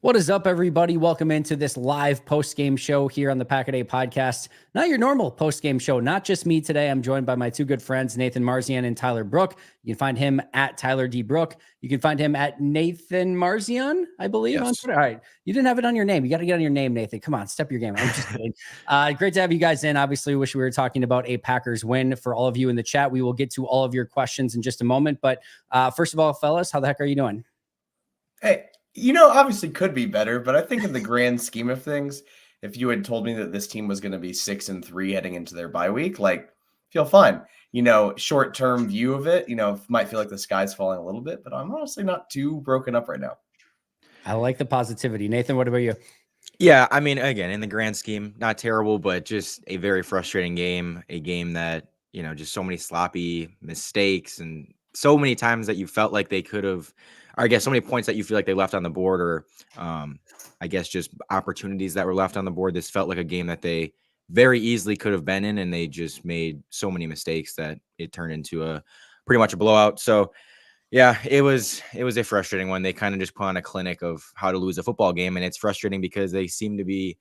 What is up, everybody? Welcome into this live post-game show here on the Pack a Day podcast. Not your normal post-game show, not just me today. I'm joined by my two good friends, Nathan Marzian and Tyler Brook. You can find him at Tyler D. Brook. You can find him at Nathan Marzian, I believe, on Twitter. All right. You didn't have it on your name. You got to get on your name, Nathan. Come on, step your game. I'm just kidding. Great to have you guys in. Obviously, wish we were talking about a Packers win. For all of you in the chat, we will get to all of your questions in just a moment. But first of all, fellas, how the heck are you doing? Hey, obviously could be better, but I think in the grand scheme of things, if you had told me that this team was going to be 6-3 heading into their bye week, feel fine. Short-term view of it, might feel like the sky's falling a little bit, but I'm honestly not too broken up right now. I like the positivity. Nathan, what about you? Yeah, I mean, again, in the grand scheme, not terrible, but just a very frustrating game, a game that, just so many sloppy mistakes and so many times that you felt like they could have, or I guess so many points that you feel like they left on the board, or I guess just opportunities that were left on the board. This felt like a game that they very easily could have been in, and they just made so many mistakes that it turned into pretty much a blowout. So yeah, it was a frustrating one. They kind of just put on a clinic of how to lose a football game, and it's frustrating because they seem to be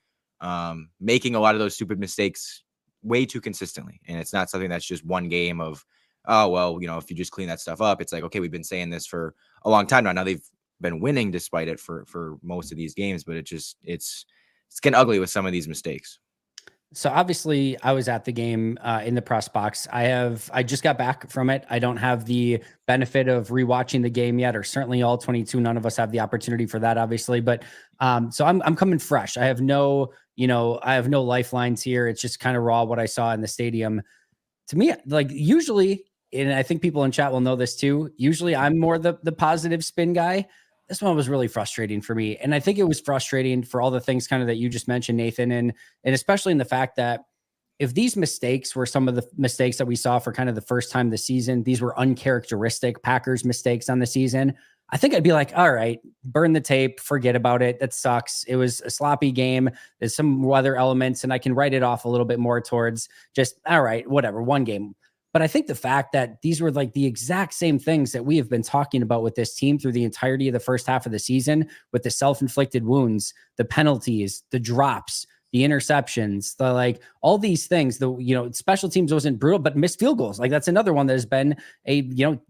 making a lot of those stupid mistakes way too consistently. And it's not something that's just one game of, oh, well, if you just clean that stuff up, it's like, okay, we've been saying this for a long time now. Now they've been winning despite it for most of these games, but it's getting ugly with some of these mistakes. So obviously I was at the game in the press box. I just got back from it. I don't have the benefit of rewatching the game yet, or certainly all 22. None of us have the opportunity for that, obviously. But so I'm coming fresh. I have no lifelines here. It's just kind of raw what I saw in the stadium. To me, like usually, and I think people in chat will know this too, usually I'm more the positive spin guy. This one was really frustrating for me. And I think it was frustrating for all the things kind of that you just mentioned, Nathan, and especially in the fact that if these mistakes were some of the mistakes that we saw for kind of the first time this season, these were uncharacteristic Packers mistakes on the season, I think I'd be like, all right, burn the tape, forget about it. That sucks. It was a sloppy game. There's some weather elements, and I can write it off a little bit more towards just, all right, whatever, one game. But I think the fact that these were like the exact same things that we have been talking about with this team through the entirety of the first half of the season, with the self-inflicted wounds, the penalties, the drops, the interceptions, all these things, special teams wasn't brutal, but missed field goals. Like that's another one that has been a,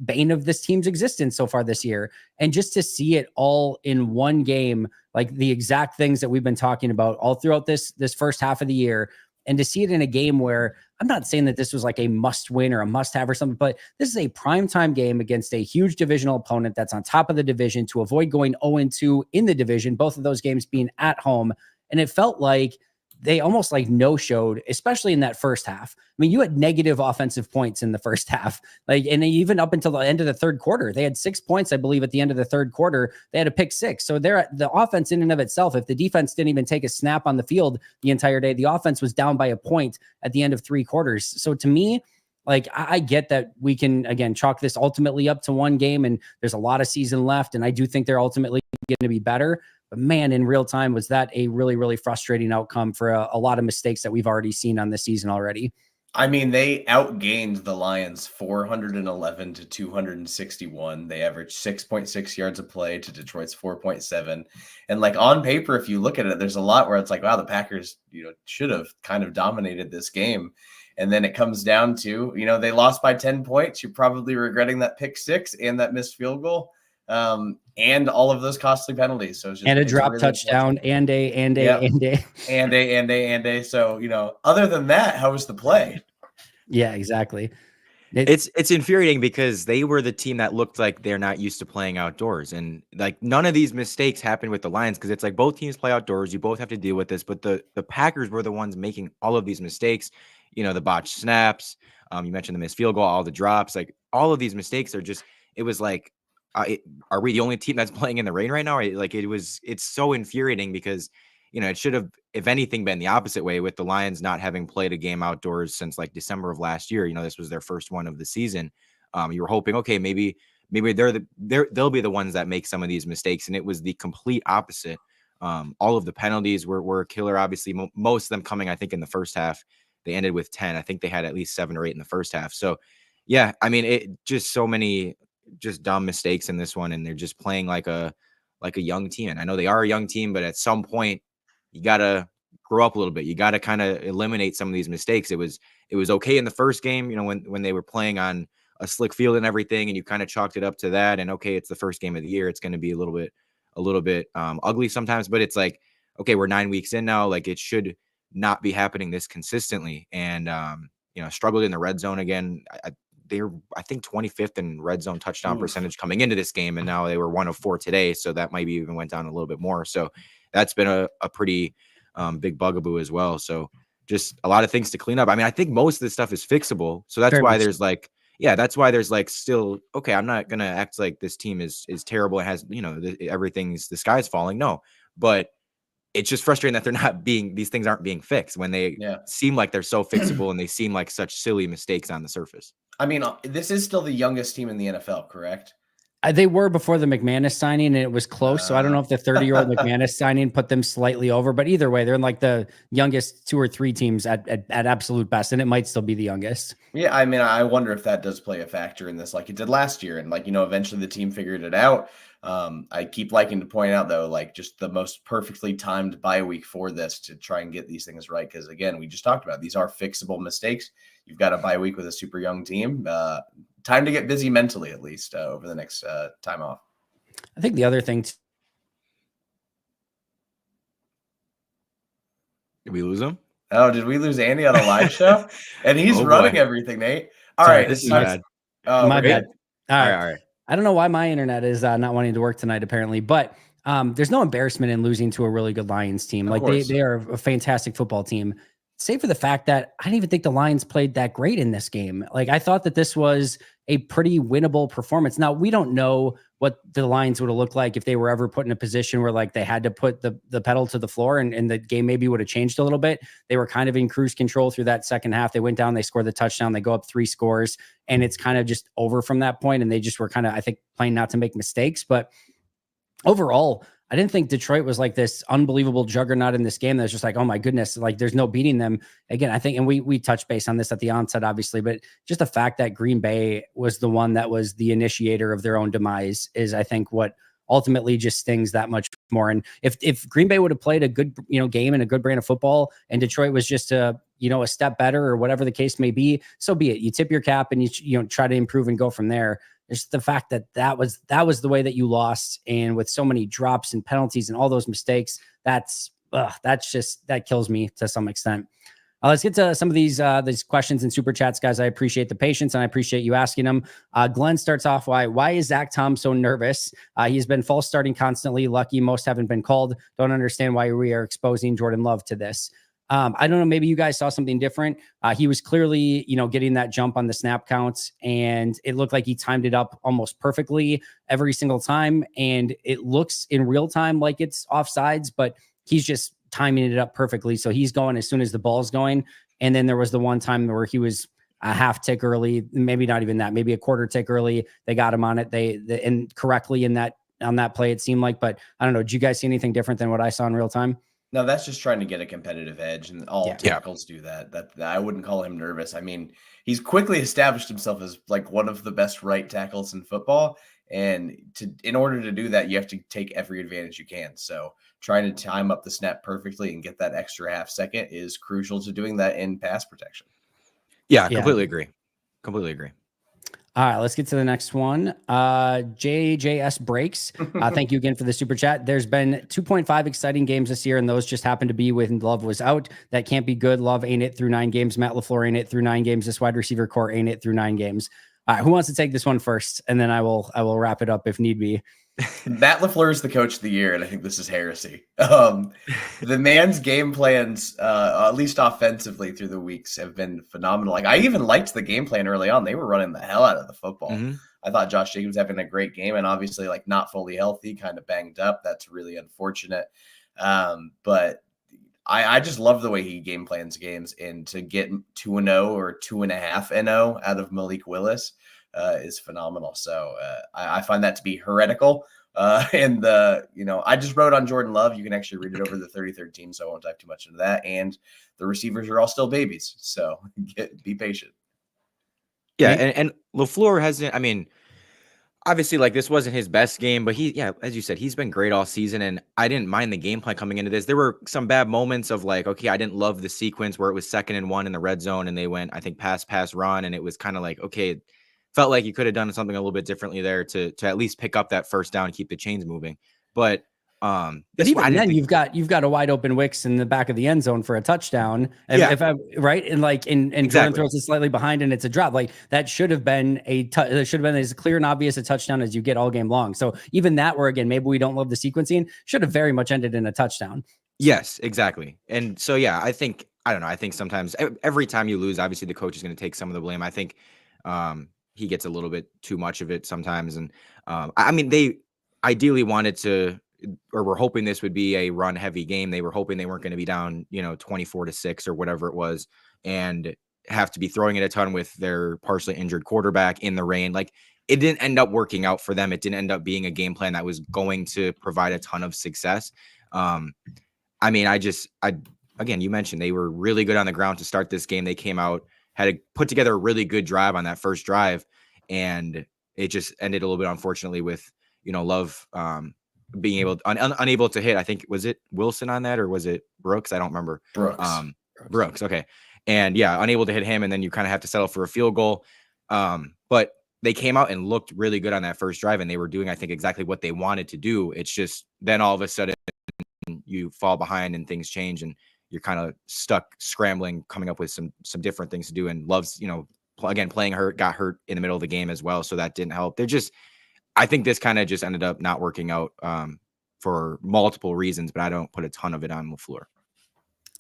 bane of this team's existence so far this year. And just to see it all in one game, like the exact things that we've been talking about all throughout this first half of the year, and to see it in a game where I'm not saying that this was like a must win or a must have or something, but this is a primetime game against a huge divisional opponent that's on top of the division to avoid going 0-2 in the division, both of those games being at home. And it felt like they almost like no-showed, especially in that first half. I mean, you had negative offensive points in the first half, and even up until the end of the third quarter, they had 6 points, I believe, at the end of the third quarter. They had a pick six. So the offense in and of itself, if the defense didn't even take a snap on the field the entire day, the offense was down by a point at the end of three quarters. So to me, like, I get that we can, again, chalk this ultimately up to one game, and there's a lot of season left, and I do think they're ultimately going to be better. But man, in real time, was that a really, really frustrating outcome for a lot of mistakes that we've already seen on this season already. I mean, they outgained the Lions 411 to 261. They averaged 6.6 yards a play to Detroit's 4.7. And on paper, if you look at it, there's a lot where it's like, wow, the Packers, should have kind of dominated this game. And then it comes down to, they lost by 10 points. You're probably regretting that pick six and that missed field goal. And all of those costly penalties. So and a drop touchdown and a. So, other than that, how was the play? Yeah, exactly. It's infuriating because they were the team that looked like they're not used to playing outdoors. And like none of these mistakes happened with the Lions because it's like both teams play outdoors. You both have to deal with this. But the Packers were the ones making all of these mistakes, the botched snaps. You mentioned the missed field goal, all the drops, like all of these mistakes are just, it was like, are we the only team that's playing in the rain right now? It's so infuriating because, it should have, if anything, been the opposite way with the Lions not having played a game outdoors since like December of last year. This was their first one of the season. You were hoping, okay, maybe they'll be the ones that make some of these mistakes. And it was the complete opposite. All of the penalties were killer. Obviously, most of them coming, I think, in the first half. They ended with 10. I think they had at least 7 or 8 in the first half. So, yeah, I mean, it just so many just dumb mistakes in this one, and they're just playing like a like a young team. And I know they are a young team, but at some point you got to grow up a little bit. You got to kind of eliminate some of these mistakes. It was okay in the first game, you know, when they were playing on a slick field and everything, and you kind of chalked it up to that. And okay, it's the first game of the year. It's going to be a little bit ugly sometimes, but it's like, okay, we're 9 weeks in now. Like, it should not be happening this consistently. And, you know, struggled in the red zone again. They're, I think, 25th in red zone touchdown percentage coming into this game. And now they were 1 of 4 today. So that might be even went down a little bit more. So that's been a pretty big bugaboo as well. So just a lot of things to clean up. I mean, I think most of this stuff is fixable. So that's why there's like, that's why there's like still, okay, I'm not going to act like this team is terrible. It has, you know, everything's, the sky's falling. No, but it's just frustrating that these things aren't being fixed when they seem like they're so fixable and they seem like such silly mistakes on the surface. I mean, this is still the youngest team in the NFL, correct? They were before the McManus signing, and it was close. So I don't know if the 30-year-old McManus signing put them slightly over, but either way, they're in like the youngest 2 or 3 teams at absolute best, and it might still be the youngest. Yeah, I mean, I wonder if that does play a factor in this, like it did last year, and like, you know, eventually the team figured it out. I keep liking to point out though, like just the most perfectly timed bye week for this to try and get these things right, because again, we just talked about these are fixable mistakes. You've got a bye week with a super young team. Time to get busy mentally, at least over the next time off. I think the other thing. Did we lose him? Oh, did we lose Andy on a live show? And he's running everything, Nate. All right, this is bad. My bad. All right. I don't know why my internet is not wanting to work tonight, apparently, but there's no embarrassment in losing to a really good Lions team. Like they are a fantastic football team. Save for the fact that I didn't even think the Lions played that great in this game. Like, I thought that this was a pretty winnable performance. Now, we don't know what the Lions would have looked like if they were ever put in a position where like they had to put the pedal to the floor and the game maybe would have changed a little bit. They were kind of in cruise control through that second half. They went down, they scored the touchdown, they go up 3 scores, and it's kind of just over from that point. And they just were kind of, I think, playing not to make mistakes. But overall, I didn't think Detroit was like this unbelievable juggernaut in this game. That's just like, oh my goodness, like there's no beating them. Again, I think, and we touched base on this at the onset, obviously, but just the fact that Green Bay was the one that was the initiator of their own demise is, I think, what ultimately just stings that much more. And if Green Bay would have played a good, game and a good brand of football, and Detroit was just a step better or whatever the case may be, so be it. You tip your cap and you try to improve and go from there. It's the fact that was the way that you lost, and with so many drops and penalties and all those mistakes, that kills me to some extent. Let's get to some of these questions and super chats, guys. I appreciate the patience and I appreciate you asking them. Glenn starts off, why is Zack Tom so nervous? He's been false starting constantly. Lucky most haven't been called. Don't understand why we are exposing Jordan Love to this. I don't know. Maybe you guys saw something different. He was clearly, getting that jump on the snap counts, and it looked like he timed it up almost perfectly every single time. And it looks in real time like it's offsides, but he's just timing it up perfectly. So he's going as soon as the ball's going. And then there was the one time where he was a half tick early, maybe not even that, maybe a quarter tick early. They got him on it. And correctly on that play, it seemed like, but I don't know. Did you guys see anything different than what I saw in real time? No, that's just trying to get a competitive edge, and all tackles do that. That I wouldn't call him nervous. I mean, he's quickly established himself as like one of the best right tackles in football, and in order to do that, you have to take every advantage you can. So trying to time up the snap perfectly and get that extra half second is crucial to doing that in pass protection. Yeah, completely agree. All right, let's get to the next one. JJS Breaks. Thank you again for the super chat. There's been 2.5 exciting games this year, and those just happened to be when Love was out. That can't be good. Love ain't it through 9 games. Matt LaFleur ain't it through 9 games. This wide receiver core ain't it through 9 games. All right, who wants to take this one first? And then I will wrap it up if need be. Matt LaFleur is the coach of the year, and I think this is heresy. The man's game plans, at least offensively through the weeks, have been phenomenal. Like, I even liked the game plan early on. They were running the hell out of the football. Mm-hmm. I thought Josh Jacobs having a great game, and obviously like not fully healthy, kind of banged up. That's really unfortunate. But I just love the way he game plans games, and to get 2-0 or 2.5-0 out of Malik Willis is phenomenal. So I find that to be heretical. And I just wrote on Jordan Love. You can actually read it over the 33rd team, so I won't dive too much into that. And the receivers are all still babies, so be patient. Yeah, and LaFleur hasn't. I mean, obviously, like, this wasn't his best game, but as you said, he's been great all season, and I didn't mind the game plan coming into this. There were some bad moments of like, okay, I didn't love the sequence where it was 2nd and 1 in the red zone, and they went, I think, pass, run, and it was kind of like, okay, felt like you could have done something a little bit differently there to at least pick up that first down and keep the chains moving. But But this one, I even didn't then, think, you've got a wide open Wicks in the back of the end zone for a touchdown. Yeah. If I right, and like and Jordan Exactly. throws it slightly behind and it's a drop. Like that should have been that should have been as clear and obvious a touchdown as you get all game long. So even that, where again maybe we don't love the sequencing, should have very much ended in a touchdown. Yes, exactly. And so, yeah, I don't know. I think sometimes every time you lose, obviously the coach is going to take some of the blame. I think he gets a little bit too much of it sometimes. And I mean, they ideally wanted to, or were hoping this would be a run heavy game. They were hoping they weren't going to be down, 24-6 or whatever it was, and have to be throwing it a ton with their partially injured quarterback in the rain. Like, it didn't end up working out for them. It didn't end up being a game plan that was going to provide a ton of success. I mean, again, you mentioned they were really good on the ground to start this game. They came out, had to put together a really good drive on that first drive, and it just ended a little bit unfortunately with, Love being unable to hit. I think, was it Wilson on that, or was it Brooks? I don't remember. Brooks. Okay. And yeah, unable to hit him, and then you kind of have to settle for a field goal. But they came out and looked really good on that first drive, and they were doing, I think, exactly what they wanted to do. It's just then all of a sudden you fall behind and things change, and you're kind of stuck scrambling, coming up with some different things to do. And Love's, again, got hurt in the middle of the game as well, so that didn't help. I think this kind of just ended up not working out for multiple reasons, but I don't put a ton of it on LaFleur.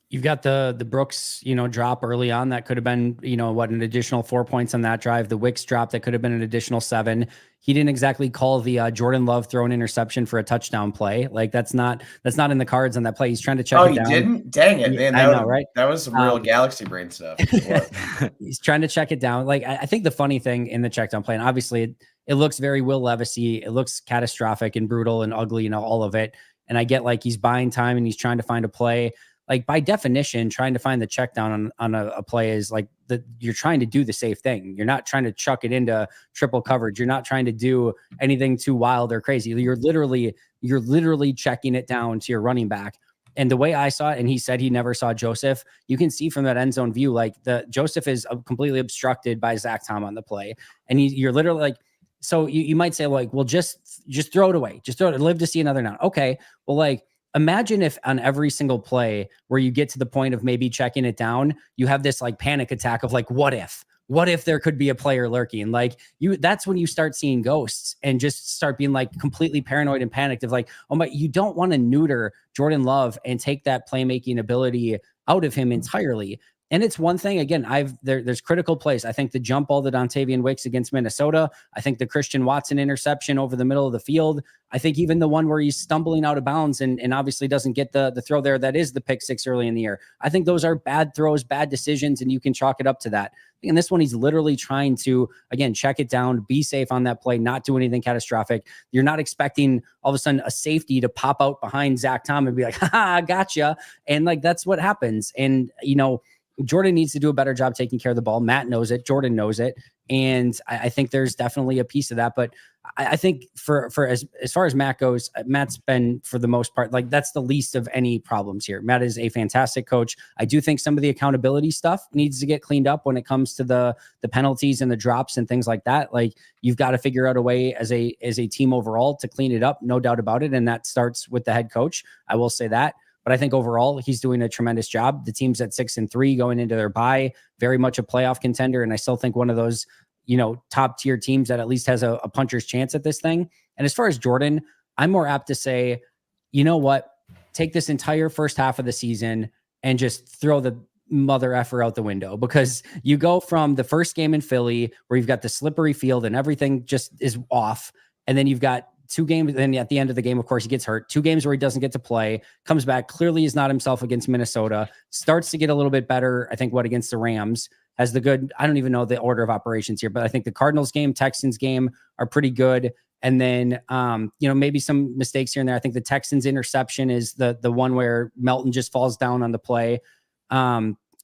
You've got the Brooks, drop early on that could have been, an additional 4 points on that drive. The Wicks drop that could have been an additional 7. He didn't exactly call the Jordan Love thrown interception for a touchdown play. Like that's not in the cards on that play. He's trying to check it down. Oh, he didn't? Dang it, man! I know, right? That was some real galaxy brain stuff. He's trying to check it down. Like I think the funny thing in the check down play, and obviously it looks very Will Levis-y. It looks catastrophic and brutal and ugly, all of it. And I get like he's buying time and he's trying to find a play. Like by definition, trying to find the check down on a play is like you're trying to do the safe thing. You're not trying to chuck it into triple coverage. You're not trying to do anything too wild or crazy. You're literally checking it down to your running back. And the way I saw it, and he said he never saw Joseph, you can see from that end zone view, like Joseph is completely obstructed by Zack Tom on the play. And you're literally like, so you might say like, well, just throw it away. Just throw it and live to see another down. Okay. Well, like, imagine if on every single play where you get to the point of maybe checking it down, you have this like panic attack of like, what if there could be a player lurking? Like that's when you start seeing ghosts and just start being like completely paranoid and panicked of like, oh my, you don't want to neuter Jordan Love and take that playmaking ability out of him entirely. And it's one thing, again, there's critical plays. I think the jump ball to Dontavian Wicks against Minnesota. I think the Christian Watson interception over the middle of the field. I think even the one where he's stumbling out of bounds and obviously doesn't get the throw there. That is the pick six early in the year. I think those are bad throws, bad decisions, and you can chalk it up to that. And this one, he's literally trying to, again, check it down, be safe on that play, not do anything catastrophic. You're not expecting all of a sudden a safety to pop out behind Zack Tom and be like, ha, gotcha. And like, that's what happens. And, Jordan needs to do a better job taking care of the ball. Matt knows it. Jordan knows it. And I think there's definitely a piece of that. But I think for as far as Matt goes, Matt's been, for the most part, like that's the least of any problems here. Matt is a fantastic coach. I do think some of the accountability stuff needs to get cleaned up when it comes to the penalties and the drops and things like that. Like you've got to figure out a way as a team overall to clean it up. No doubt about it. And that starts with the head coach. I will say that. But I think overall, he's doing a tremendous job. The team's at 6-3 going into their bye, very much a playoff contender. And I still think one of those, top tier teams that at least has a puncher's chance at this thing. And as far as Jordan, I'm more apt to say, you know what, take this entire first half of the season and just throw the mother effer out the window, because you go from the first game in Philly where you've got the slippery field and everything just is off. And then you've got 2 games. Then at the end of the game, of course, he gets hurt. 2 games where he doesn't get to play, comes back, clearly is not himself against Minnesota, starts to get a little bit better. I think against the Rams has the good, I don't even know the order of operations here, but I think the Cardinals game, Texans game are pretty good. And then, maybe some mistakes here and there. I think the Texans interception is the one where Melton just falls down on the play.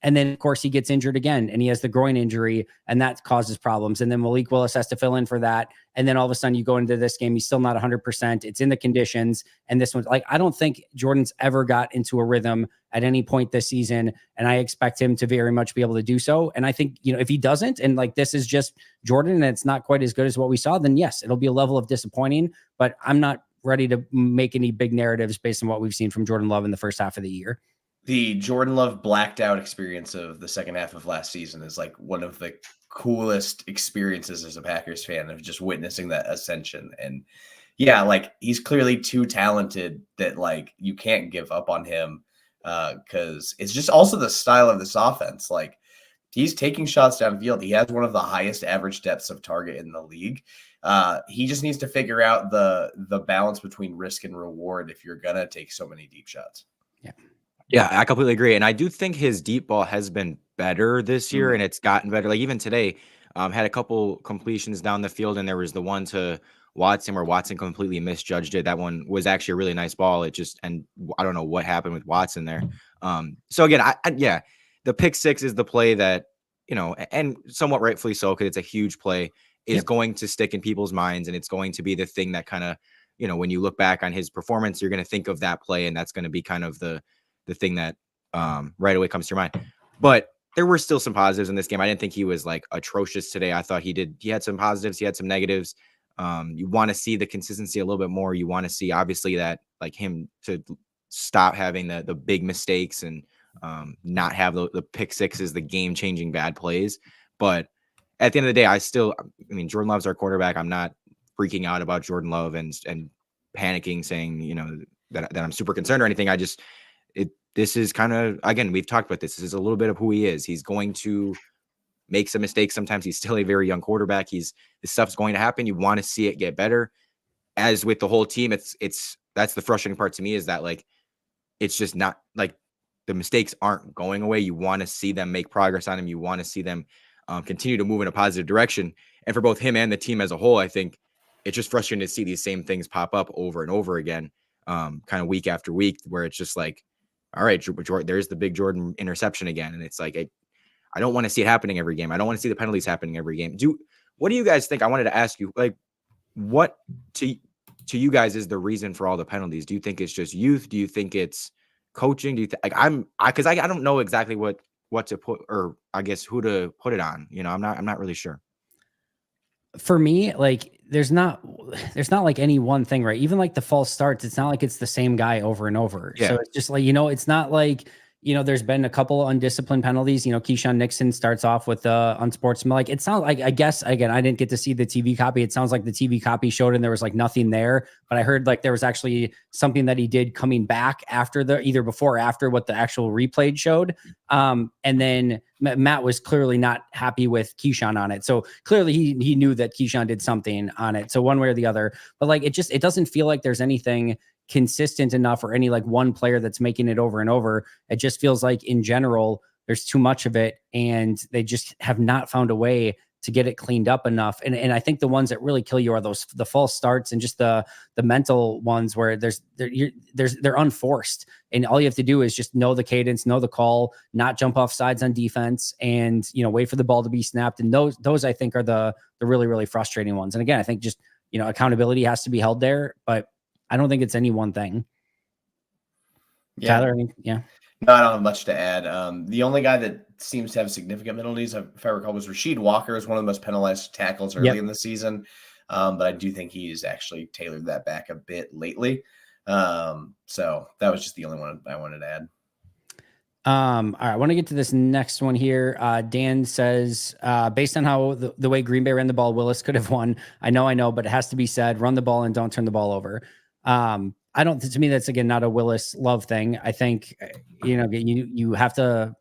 And then, of course, he gets injured again and he has the groin injury and that causes problems. And then Malik Willis has to fill in for that. And then all of a sudden you go into this game, he's still not 100%. It's in the conditions. And this one's like, I don't think Jordan's ever got into a rhythm at any point this season. And I expect him to very much be able to do so. And I think, if he doesn't, and like this is just Jordan and it's not quite as good as what we saw, then yes, it'll be a level of disappointing. But I'm not ready to make any big narratives based on what we've seen from Jordan Love in the first half of the year. The Jordan Love blacked out experience of the second half of last season is like one of the coolest experiences as a Packers fan, of just witnessing that ascension. And yeah, like he's clearly too talented that like you can't give up on him, because it's just also the style of this offense. Like he's taking shots downfield. He has one of the highest average depths of target in the league. He just needs to figure out the balance between risk and reward if you're gonna take so many deep shots. Yeah, I completely agree. And I do think his deep ball has been better this year, and it's gotten better. Like even today, had a couple completions down the field, and there was the one to Watson where Watson completely misjudged it. That one was actually a really nice ball. And I don't know what happened with Watson there. So again, yeah, the pick six is the play that, and somewhat rightfully so, because it's a huge play, is going to stick in people's minds. And it's going to be the thing that kind of, when you look back on his performance, you're going to think of that play. And that's going to be kind of the thing that right away comes to your mind. But there were still some positives in this game. I didn't think he was like atrocious today. I thought he had some positives. He had some negatives. You want to see the consistency a little bit more. You want to see obviously that like him to stop having the big mistakes and not have the pick sixes, the game changing bad plays. But at the end of the day, Jordan Love's our quarterback. I'm not freaking out about Jordan Love and panicking saying, that I'm super concerned or anything. This is kind of, again, we've talked about this. This is a little bit of who he is. He's going to make some mistakes. Sometimes he's still a very young quarterback. This stuff's going to happen. You want to see it get better. As with the whole team, that's the frustrating part to me, is that like, it's just not like the mistakes aren't going away. You want to see them make progress on them. You want to see them continue to move in a positive direction. And for both him and the team as a whole, I think it's just frustrating to see these same things pop up over and over again, kind of week after week, where it's just like, all right, there's the big Jordan interception again. And it's like, I don't want to see it happening every game. I don't want to see the penalties happening every game. What do you guys think? I wanted to ask you, like, what to you guys is the reason for all the penalties? Do you think it's just youth? Do you think it's coaching? Do you think because I don't know exactly what to put, or I guess who to put it on. I'm not really sure. For me, like there's not like any one thing, right? Even like the false starts, it's not like it's the same guy over and over. Yeah. So it's just like, it's not like, there's been a couple undisciplined penalties. Keyshawn Nixon starts off with unsportsmanlike. It sounds like, I guess, again, I didn't get to see the TV copy. It sounds like the TV copy showed and there was like nothing there, but I heard like there was actually something that he did coming back after either before or after what the actual replay showed. And then Matt was clearly not happy with Keyshawn on it. So clearly he knew that Keyshawn did something on it. So one way or the other, but like, it doesn't feel like there's anything consistent enough or any like one player that's making it over and over. It just feels like in general, there's too much of it and they just have not found a way to get it cleaned up enough. And I think the ones that really kill you are the false starts and just the mental ones where they're unforced. And all you have to do is just know the cadence, know the call, not jump off sides on defense and, wait for the ball to be snapped. And those I think are the really, really frustrating ones. And again, I think just, accountability has to be held there, but I don't think it's any one thing. Yeah. Tyler, yeah. No, I don't have much to add. The only guy that seems to have significant penalties, if I recall, was Rasheed Walker, is one of the most penalized tackles early in the season. But I do think he's actually tailored that back a bit lately. So that was just the only one I wanted to add. All right, I want to get to this next one here. Dan says, based on how the way Green Bay ran the ball, Willis could have won. I know, but it has to be said, run the ball and don't turn the ball over. To me, that's again, not a Willis Love thing. I think, you have to,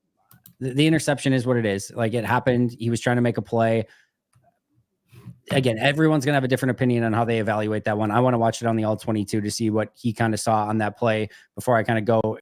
the interception is what it is. Like it happened. He was trying to make a play. Again, everyone's going to have a different opinion on how they evaluate that one. I want to watch it on the all 22 to see what he kind of saw on that play before I kind of go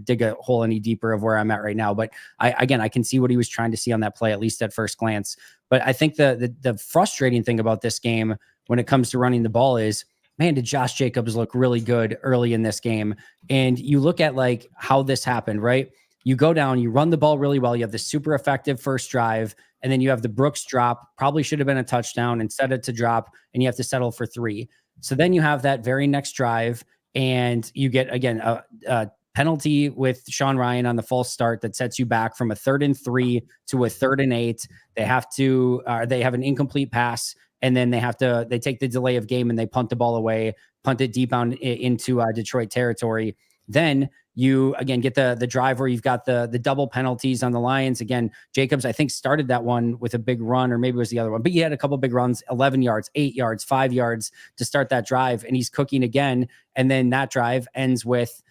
dig a hole any deeper of where I'm at right now. But I can see what he was trying to see on that play, at least at first glance. But I think the frustrating thing about this game when it comes to running the ball is, man, did Josh Jacobs look really good early in this game. And you look at like how this happened, right? you go down, you run the ball really well. You have the super effective first drive, and then you have the Brooks drop, probably should have been a touchdown, instead of to drop, and you have to settle for 3. So then you have that very next drive, and you get, again, a penalty with Sean Ryan on the false start that sets you back from a 3rd and 3 to a 3rd and 8. They have an incomplete pass, and then they take the delay of game and they punt the ball away, punt it deep into Detroit territory. Then you again get the drive where you've got the double penalties on the Lions. Again, Jacobs, I think, started that one with a big run, or maybe it was the other one, but he had a couple big runs, 11 yards, 8 yards, 5 yards to start that drive, and he's cooking again. And then that drive ends with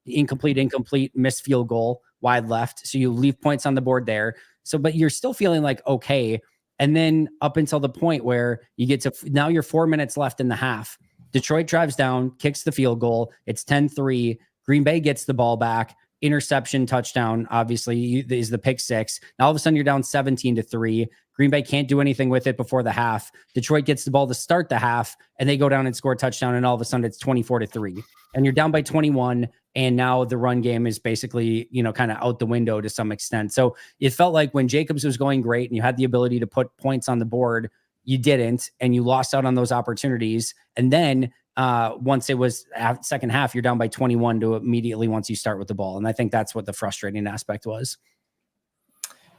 incomplete, missed field goal, wide left. So you leave points on the board there. So, but you're still feeling like, okay. And then up until the point where you get to, now you're 4 minutes left in the half. Detroit drives down, kicks the field goal. It's 10-3. Green Bay gets the ball back. Interception, touchdown, obviously, is the pick 6. Now all of a sudden you're down 17-3. Green Bay can't do anything with it before the half. Detroit gets the ball to start the half, and they go down and score a touchdown, and all of a sudden it's 24-3. And you're down by 21, and now the run game is basically, kind of out the window to some extent. So it felt like when Jacobs was going great and you had the ability to put points on the board, you didn't, and you lost out on those opportunities. And then once it was second half, you're down by 21 to immediately once you start with the ball. And I think that's what the frustrating aspect was.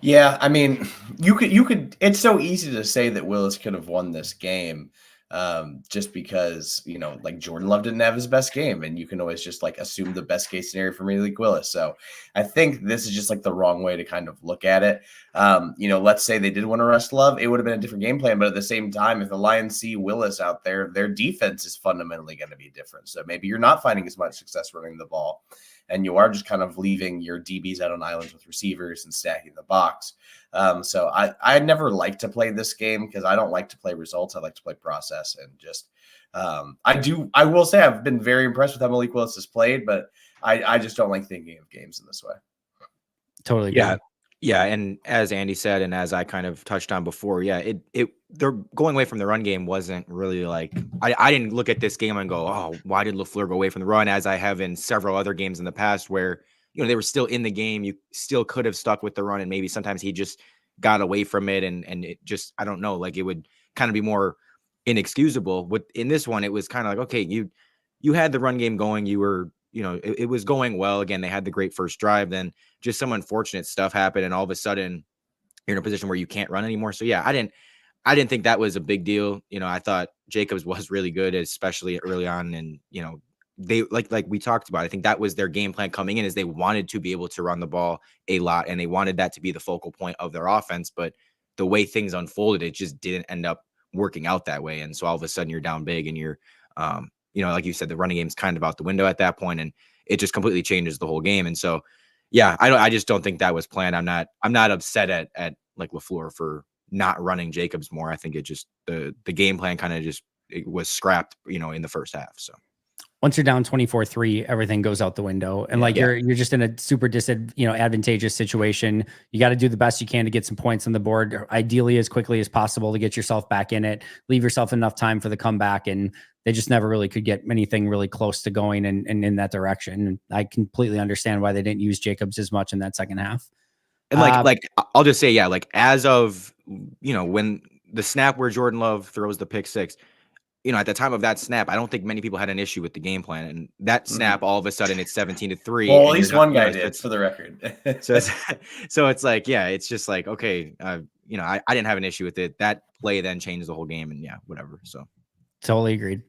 Yeah, I mean, you could. It's so easy to say that Willis could have won this game, just because like Jordan Love didn't have his best game, and you can always just like assume the best case scenario for Malik Willis. So I think this is just like the wrong way to kind of look at it. Let's say they did want to rest Love, it would have been a different game plan. But at the same time, if the Lions see Willis out there, their defense is fundamentally going to be different. So maybe you're not finding as much success running the ball, and you are just kind of leaving your DBs out on islands with receivers and stacking the box. So I never like to play this game because I don't like to play results. I like to play process, and just I will say I've been very impressed with how Malik Willis has played, but I just don't like thinking of games in this way. Totally. Yeah. Yeah. And as Andy said, and as I kind of touched on before, they're going away from the run game wasn't really like, I didn't look at this game and go, oh, why did LaFleur go away from the run, as I have in several other games in the past where, they were still in the game. You still could have stuck with the run, and maybe sometimes he just got away from it. And it just, I don't know, like it would kind of be more inexcusable. In this one, it was kind of like, okay, you had the run game going. You were, it was going well. Again, they had the great first drive. Then just some unfortunate stuff happened, and all of a sudden you're in a position where you can't run anymore. So yeah, I didn't think that was a big deal. I thought Jacobs was really good, especially early on. And, they like we talked about, I think that was their game plan coming in, is they wanted to be able to run the ball a lot, and they wanted that to be the focal point of their offense. But the way things unfolded, it just didn't end up working out that way. And so all of a sudden you're down big, and you're, like you said, the running game's kind of out the window at that point, and it just completely changes the whole game. And so, yeah, I just don't think that was planned. I'm not upset at like LaFleur for not running Jacobs more. I think it just, the game plan kind of just, it was scrapped, in the first half. So once you're down 24-3, everything goes out the window. And you're just in a super advantageous situation. You got to do the best you can to get some points on the board, ideally as quickly as possible, to get yourself back in it, leave yourself enough time for the comeback. And they just never really could get anything really close to going and in that direction. And I completely understand why they didn't use Jacobs as much in that second half. And I'll just say, yeah, like as of, when the snap where Jordan Love throws the pick 6, at the time of that snap, I don't think many people had an issue with the game plan. And that snap, all of a sudden, it's 17-3. Well, at least one guy did, for the record. so it's like, yeah, it's just like, okay, I didn't have an issue with it. That play then changed the whole game, and yeah, whatever. So totally agreed.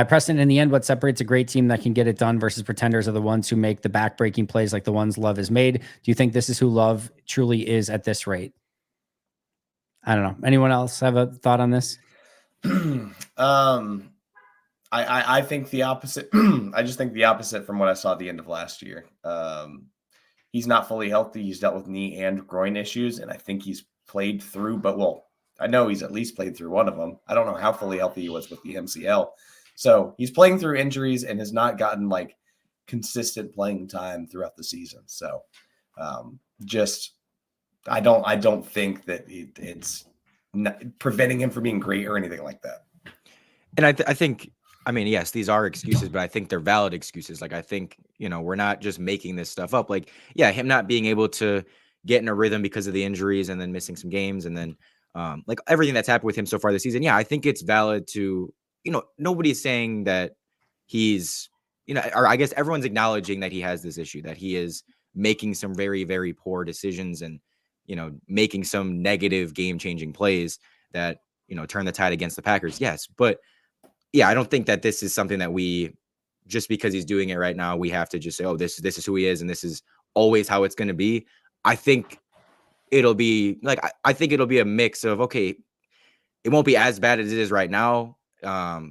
Preston, in the end, what separates a great team that can get it done versus pretenders are the ones who make the back-breaking plays like the ones Love has made. Do you think this is who Love truly is at this rate? I don't know. Anyone else have a thought on this? I think the opposite. I just think the opposite from what I saw at the end of last year. He's not fully healthy. He's dealt with knee and groin issues, and I think he's played through, I know he's at least played through one of them. I don't know how fully healthy he was with the MCL. So he's playing through injuries and has not gotten like consistent playing time throughout the season. So I don't think that it's not preventing him from being great or anything like that. And I think I mean, yes, these are excuses, but I think they're valid excuses. Like, I think, we're not just making this stuff up. Like, yeah, him not being able to get in a rhythm because of the injuries and then missing some games and then like everything that's happened with him so far this season. Yeah, I think it's valid to, nobody's saying that he's, or I guess everyone's acknowledging that he has this issue, that he is making some very, very poor decisions and, making some negative game changing plays that, turn the tide against the Packers. Yes. But yeah, I don't think that this is something that we, just because he's doing it right now, we have to just say, oh, this is who he is and this is always how it's going to be. I think it'll be like, I think it'll be a mix of, okay, it won't be as bad as it is right now.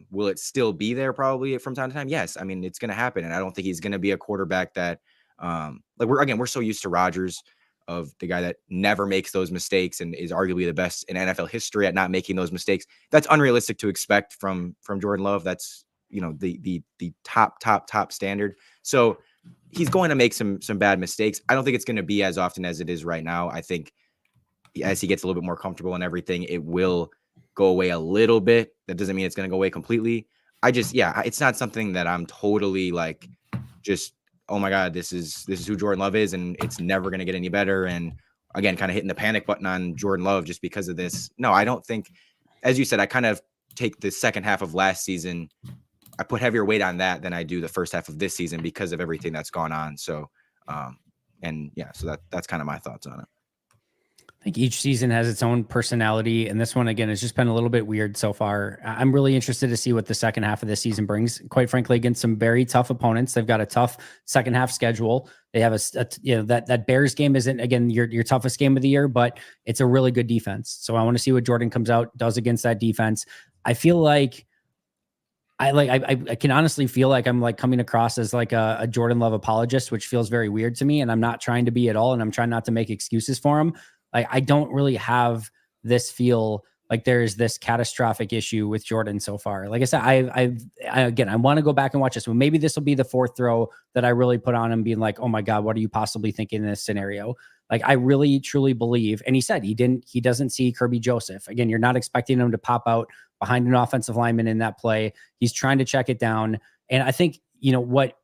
Will it still be there probably from time to time? Yes. I mean, it's going to happen. And I don't think he's going to be a quarterback that, like we're so used to Rodgers, of the guy that never makes those mistakes and is arguably the best in NFL history at not making those mistakes. That's unrealistic to expect from Jordan Love. That's, the top standard. So he's going to make some bad mistakes. I don't think it's going to be as often as it is right now. I think as he gets a little bit more comfortable and everything, it will go away a little bit. That doesn't mean it's going to go away completely. It's not something that I'm totally like, just, oh my God, this is who Jordan Love is, and it's never going to get any better. And again, kind of hitting the panic button on Jordan Love just because of this. No, I don't think, as you said, I kind of take the second half of last season, I put heavier weight on that than I do the first half of this season because of everything that's gone on. So, so that's kind of my thoughts on it. I think each season has its own personality, and this one again has just been a little bit weird so far. I'm really interested to see what the second half of this season brings. Quite frankly, against some very tough opponents, they've got a tough second half schedule. They have that Bears game isn't again your toughest game of the year, but it's a really good defense. So I want to see what Jordan comes out does against that defense. I feel like I can honestly feel like I'm like coming across as like a Jordan Love apologist, which feels very weird to me, and I'm not trying to be at all, and I'm trying not to make excuses for him. Like, I don't really have this feel like there's this catastrophic issue with Jordan so far. Like I said, I want to go back and watch this one. Maybe this will be the fourth throw that I really put on him being like, oh my God, what are you possibly thinking in this scenario? Like, I really, truly believe, and he said he doesn't see Kirby Joseph. Again, you're not expecting him to pop out behind an offensive lineman in that play. He's trying to check it down. And I think, what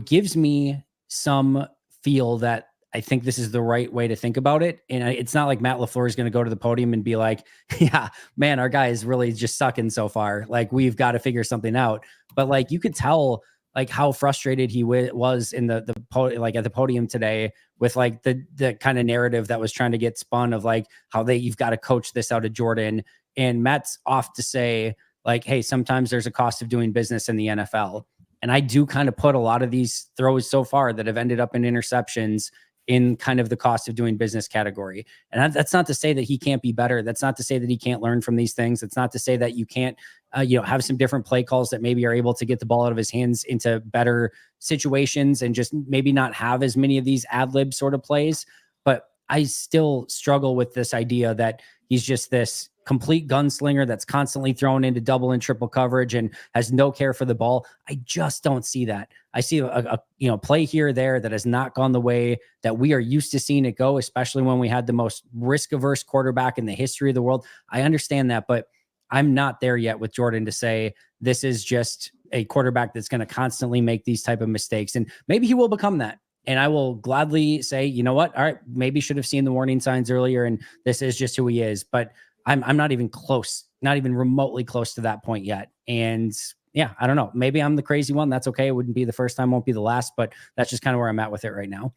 gives me some feel that I think this is the right way to think about it. And it's not like Matt LaFleur is going to go to the podium and be like, yeah, man, our guy is really just sucking so far. Like, we've got to figure something out. But like, you could tell like how frustrated he was in at the podium today with like the kind of narrative that was trying to get spun of like how you've got to coach this out of Jordan. And Matt's off to say like, hey, sometimes there's a cost of doing business in the NFL. And I do kind of put a lot of these throws so far that have ended up in interceptions in kind of the cost of doing business category. And that's not to say that he can't be better. That's not to say that he can't learn from these things. It's not to say that you can't, have some different play calls that maybe are able to get the ball out of his hands into better situations and just maybe not have as many of these ad lib sort of plays. But I still struggle with this idea that he's just this complete gunslinger that's constantly thrown into double and triple coverage and has no care for the ball. I just don't see that. I see a play here or there that has not gone the way that we are used to seeing it go, especially when we had the most risk-averse quarterback in the history of the world. I understand that, but I'm not there yet with Jordan to say this is just a quarterback that's going to constantly make these type of mistakes. And maybe he will become that. And I will gladly say, you know what? All right, maybe should have seen the warning signs earlier, and this is just who he is. But I'm not even close, not even remotely close to that point yet. And yeah, I don't know. Maybe I'm the crazy one. That's okay. It wouldn't be the first time, won't be the last, but that's just kind of where I'm at with it right now.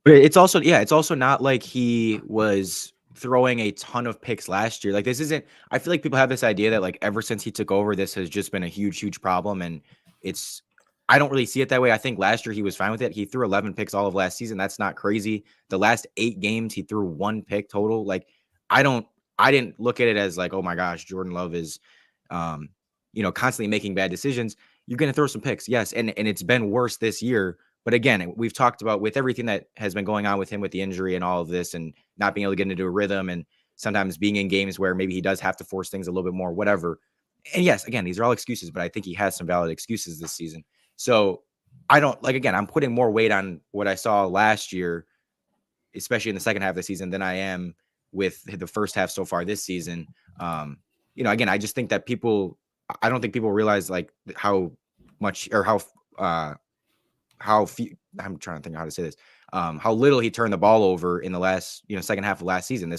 But it's also not like he was throwing a ton of picks last year. Like, this isn't, I feel like people have this idea that like ever since he took over, this has just been a huge problem. And I don't really see it that way. I think last year he was fine with it. He threw 11 picks all of last season. That's not crazy. The last 8 games, he threw 1 pick total. Like, I didn't look at it as like, oh my gosh, Jordan Love is, constantly making bad decisions. You're going to throw some picks. Yes. And it's been worse this year. But again, we've talked about with everything that has been going on with him with the injury and all of this and not being able to get into a rhythm and sometimes being in games where maybe he does have to force things a little bit more, whatever. And yes, again, these are all excuses, but I think he has some valid excuses this season. So I'm putting more weight on what I saw last year, especially in the second half of the season, than I am with the first half so far this season. Again, I just think that people I don't think people realize like how much or how few, I'm trying to think how to say this, how little he turned the ball over in the last, second half of last season.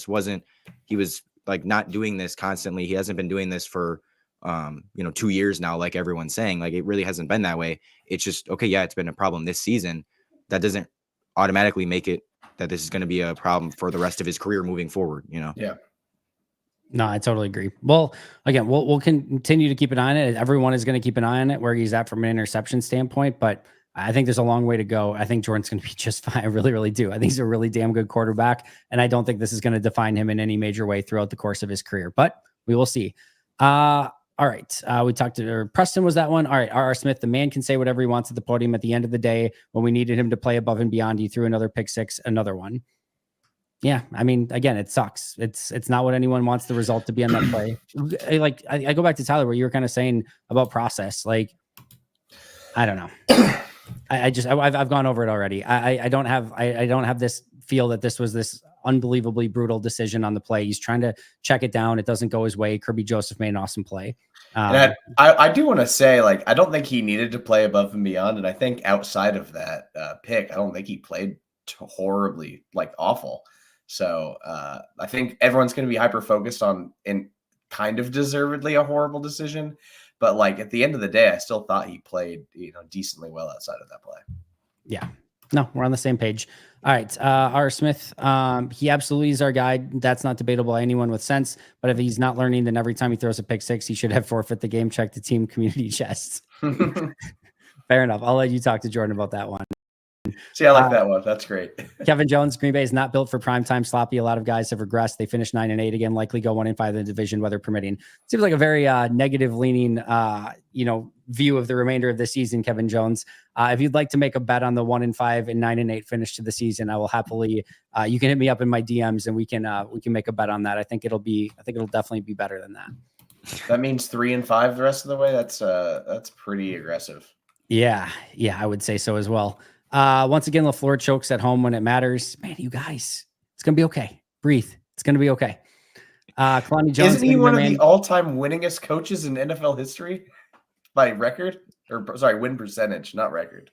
He was like not doing this constantly. He hasn't been doing this for, 2 years now, like everyone's saying. Like, it really hasn't been that way. It's just, okay, yeah, it's been a problem this season. That doesn't automatically make it that this is going to be a problem for the rest of his career moving forward, Yeah. No, I totally agree. Well, again, we'll continue to keep an eye on it. Everyone is going to keep an eye on it where he's at from an interception standpoint, but I think there's a long way to go. I think Jordan's going to be just fine. I really, really do. I think he's a really damn good quarterback, and I don't think this is going to define him in any major way throughout the course of his career, but we will see. All right. We talked to Preston was that one. All right. R.R. Smith, the man can say whatever he wants at the podium. At the end of the day, when we needed him to play above and beyond, he threw another pick six, another one. Yeah, I mean, again, it sucks. It's not what anyone wants the result to be on that play. I go back to Tyler, where you were kind of saying about process. Like, I don't know. I've gone over it already. I don't have this feel that this was this unbelievably brutal decision on the play. He's trying to check it down. It doesn't go his way. Kirby Joseph made an awesome play. And I do want to say, like, I don't think he needed to play above and beyond. And I think outside of that pick, I don't think he played horribly, like, awful. So I think everyone's going to be hyper focused on, and kind of deservedly, a horrible decision. But like at the end of the day, I still thought he played, decently well outside of that play. Yeah, no, we're on the same page. All right. R. Smith, he absolutely is our guy. That's not debatable by anyone with sense. But if he's not learning, then every time he throws a pick six, he should have forfeit the game. Check the team community chests. Fair enough. I'll let you talk to Jordan about that one. See, I like that one. That's great. Kevin Jones, Green Bay is not built for primetime sloppy. A lot of guys have regressed. They finished 9-8 again, likely go 1-5 in the division, weather permitting. Seems like a very negative leaning, view of the remainder of the season, Kevin Jones. If you'd like to make a bet on the 1-5 and 9-8 finish to the season, I will happily, you can hit me up in my DMs and we can make a bet on that. I think it'll definitely be better than that. That means 3-5 the rest of the way. That's pretty aggressive. Yeah, I would say so as well. Once again, LaFleur chokes at home when it matters. Man, you guys, it's going to be okay. Breathe. It's going to be okay. Kalani Jones. Isn't he one of the all-time winningest coaches in NFL history by record? Or sorry, win percentage, not record.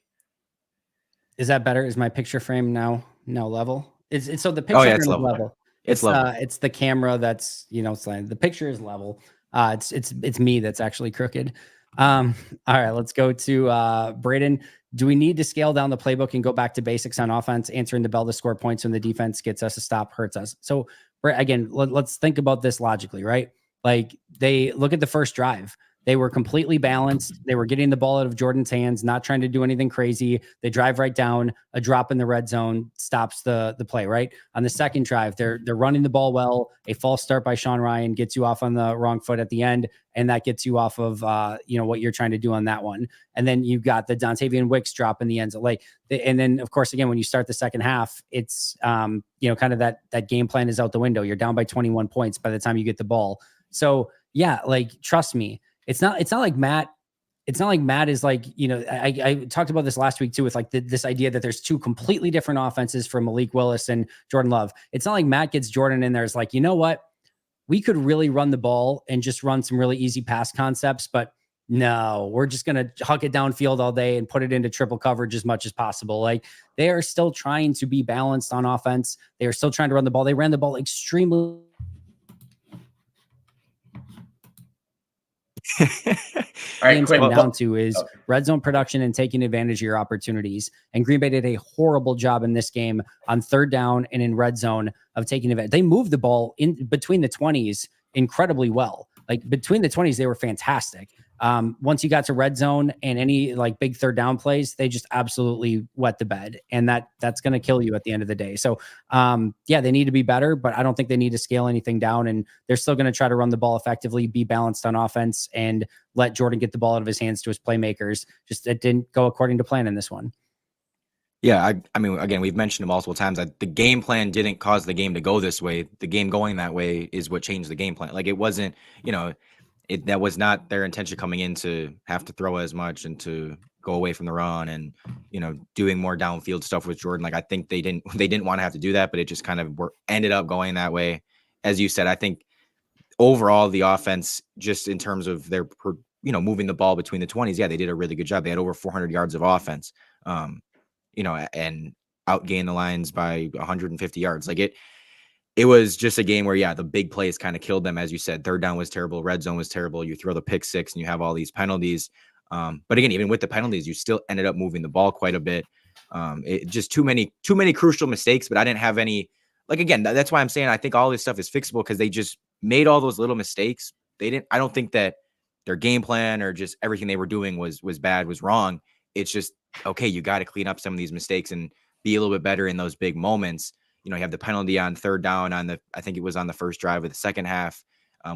Is that better? Is my picture frame now level? It's so the picture frame is level. It's level. It's the camera that's, slanted. The picture is level. It's me that's actually crooked. All right, let's go to Braden. Do we need to scale down the playbook and go back to basics on offense, answering the bell to score points when the defense gets us a stop, hurts us? So again, let's think about this logically, right? Like, they look at the first drive. They were completely balanced. They were getting the ball out of Jordan's hands, not trying to do anything crazy. They drive right down. A drop in the red zone stops the play, right? On the second drive, they're running the ball well. A false start by Sean Ryan gets you off on the wrong foot at the end, and that gets you off of what you're trying to do on that one. And then you've got the Dontavian Wicks drop in the end. And then, of course, again, when you start the second half, it's kind of that game plan is out the window. You're down by 21 points by the time you get the ball. So yeah, like, trust me. It's not like Matt is like, I talked about this last week too, with like this idea that there's two completely different offenses for Malik Willis and Jordan Love. It's not like Matt gets Jordan in there. It's like, you know what? We could really run the ball and just run some really easy pass concepts, but no, we're just going to huck it downfield all day and put it into triple coverage as much as possible. Like, they are still trying to be balanced on offense. They are still trying to run the ball. They ran the ball extremely All right, down to is red zone production and taking advantage of your opportunities. And Green Bay did a horrible job in this game on third down and in red zone of taking advantage. They moved the ball in between the 20s incredibly well. Like, between the 20s, they were fantastic. Once you got to red zone and any like big third down plays, they just absolutely wet the bed, and that's going to kill you at the end of the day. So they need to be better, but I don't think they need to scale anything down, and they're still going to try to run the ball effectively, be balanced on offense, and let Jordan get the ball out of his hands to his playmakers. Just, it didn't go according to plan in this one. Yeah, I mean, again, we've mentioned it multiple times that the game plan didn't cause the game to go this way. The game going that way is what changed the game plan. Like, it wasn't, that was not their intention coming in to have to throw as much and to go away from the run and, doing more downfield stuff with Jordan. Like, I think they didn't want to have to do that, but it just kind of ended up going that way. As you said, I think overall, the offense, just in terms of their, moving the ball between the 20s, yeah, they did a really good job. They had over 400 yards of offense, and outgained the Lions by 150 yards. Like it was just a game where, yeah, the big plays kind of killed them. As you said, third down was terrible. Red zone was terrible. You throw the pick six and you have all these penalties. But again, even with the penalties, you still ended up moving the ball quite a bit. It just too many crucial mistakes, but I didn't have any, like, again, that's why I'm saying I think all this stuff is fixable, because they just made all those little mistakes. I don't think that their game plan or just everything they were doing was bad, was wrong. It's just, okay, you got to clean up some of these mistakes and be a little bit better in those big moments. You have the penalty on third down I think it was on the first drive of the second half,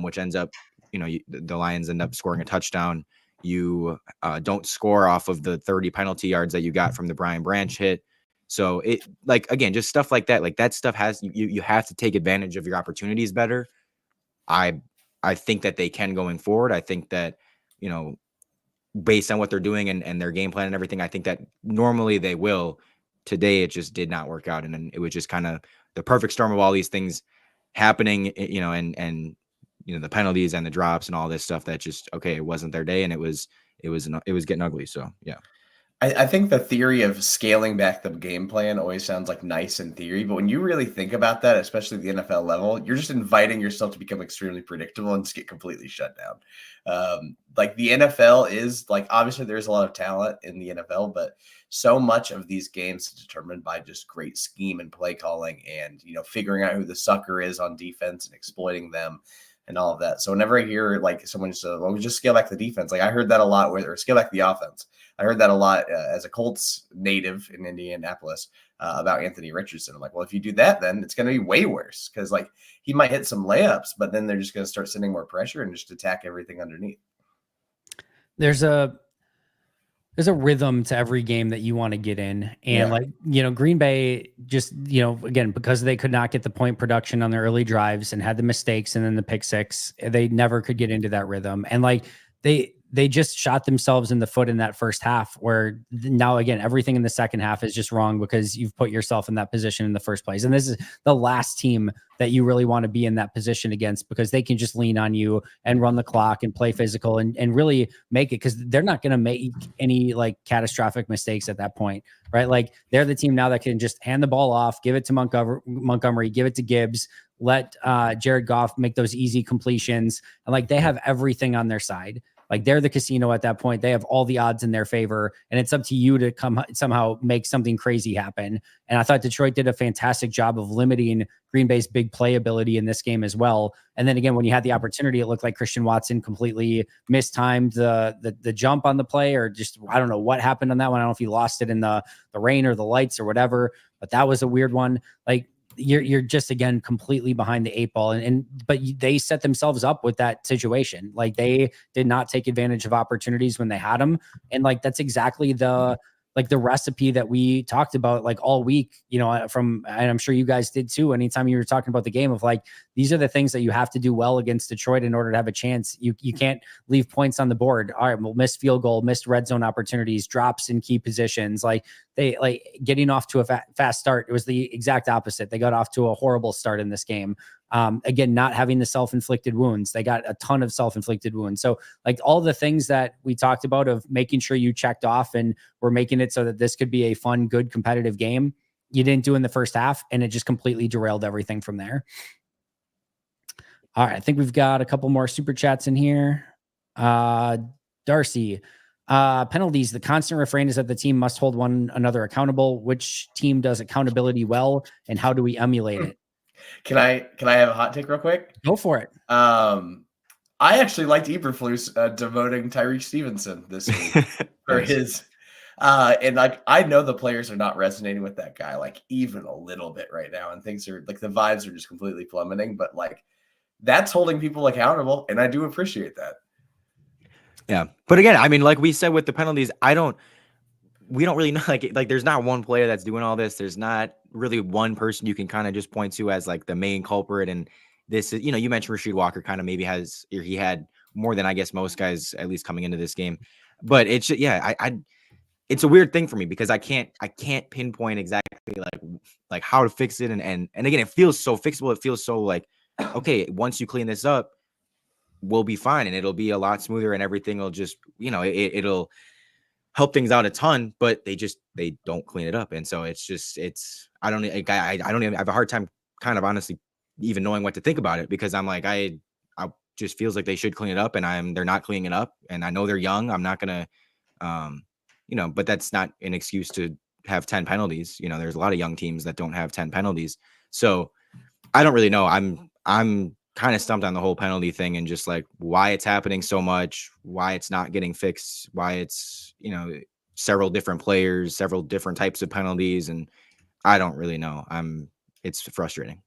which ends up, the Lions end up scoring a touchdown. You don't score off of the 30 penalty yards that you got from the Brian Branch hit. So it, like, again, just stuff like that. Like, that stuff you have to take advantage of your opportunities better. I think that they can going forward. I think that, based on what they're doing and their game plan and everything, I think that normally they will. Today, it just did not work out. And then it was just kind of the perfect storm of all these things happening, and the penalties and the drops and all this stuff that just, okay, it wasn't their day, and it was getting ugly. So, yeah. I think the theory of scaling back the game plan always sounds like nice in theory, but when you really think about that, especially at the NFL level, you're just inviting yourself to become extremely predictable and just get completely shut down. Like, the NFL is, like, obviously there's a lot of talent in the NFL, but so much of these games is determined by just great scheme and play calling and, figuring out who the sucker is on defense and exploiting them and all of that. So whenever I hear, like, someone just, well, we just scale back the defense, like, I heard that a lot, or scale back the offense. I heard that a lot as a Colts native in Indianapolis about Anthony Richardson. I'm like, well, if you do that, then it's going to be way worse, because, like, he might hit some layups, but then they're just going to start sending more pressure and just attack everything underneath. There's a rhythm to every game that you want to get in. And Green Bay just, again, because they could not get the point production on their early drives and had the mistakes and then the pick six, they never could get into that rhythm. And, like, they just shot themselves in the foot in that first half, where now, again, everything in the second half is just wrong because you've put yourself in that position in the first place. And this is the last team that you really want to be in that position against, because they can just lean on you and run the clock and play physical and really make it, because they're not going to make any, like, catastrophic mistakes at that point, right? Like, they're the team now that can just hand the ball off, give it to Montgomery, give it to Gibbs, let Jared Goff make those easy completions. And, like, they have everything on their side. Like, they're the casino at that point. They have all the odds in their favor, and it's up to you to come somehow make something crazy happen. And I thought Detroit did a fantastic job of limiting Green Bay's big playability in this game as well. And then again, when you had the opportunity, it looked like Christian Watson completely mistimed the jump on the play, or just, I don't know what happened on that one. I don't know if he lost it in the rain or the lights or whatever, but that was a weird one. Like, you're just, again, completely behind the eight ball, but they set themselves up with that situation. Like, they did not take advantage of opportunities when they had them. And, like, that's exactly the recipe that we talked about, like, all week, and I'm sure you guys did too. Anytime you were talking about the game, of, like, these are the things that you have to do well against Detroit in order to have a chance. You can't leave points on the board. All right, well, missed field goal, missed red zone opportunities, drops in key positions. Like, getting off to a fast start. It was the exact opposite. They got off to a horrible start in this game. Again, not having the self-inflicted wounds. They got a ton of self-inflicted wounds. So, like, all the things that we talked about of making sure you checked off and we're making it so that this could be a fun, good, competitive game, you didn't do in the first half, and it just completely derailed everything from there. All right, I think we've got a couple more super chats in here. Darcy, penalties. The constant refrain is that the team must hold one another accountable. Which team does accountability well, and how do we emulate it? Can I have a hot take real quick? Go for it. I actually liked Eberflus devoting Tyreek Stevenson this week for his and, like, I know the players are not resonating with that guy, like, even a little bit right now, and things are, like, the vibes are just completely plummeting, but, like, that's holding people accountable, and I do appreciate that. Yeah. But again, I mean, like we said with the penalties, we don't really know, like there's not one player that's doing all this. There's not really one person you can kind of just point to as, like, the main culprit. And this is, you mentioned Rasheed Walker kind of maybe he had more than, I guess, most guys, at least coming into this game. But it's, yeah, it's a weird thing for me, because I can't pinpoint exactly like how to fix it. And again, it feels so fixable. It feels so like, okay, once you clean this up, we'll be fine and it'll be a lot smoother and everything will just, it'll help things out a ton, but they don't clean it up. And so I don't even I have a hard time kind of honestly even knowing what to think about it, because I'm like, I just feels like they should clean it up and they're not cleaning it up. And I know they're young. I'm not going to, but that's not an excuse to have 10 penalties. There's a lot of young teams that don't have 10 penalties. So I don't really know. I'm kind of stumped on the whole penalty thing and just like why it's happening so much, why it's not getting fixed, why it's, several different players, several different types of penalties. And I don't really know. It's frustrating.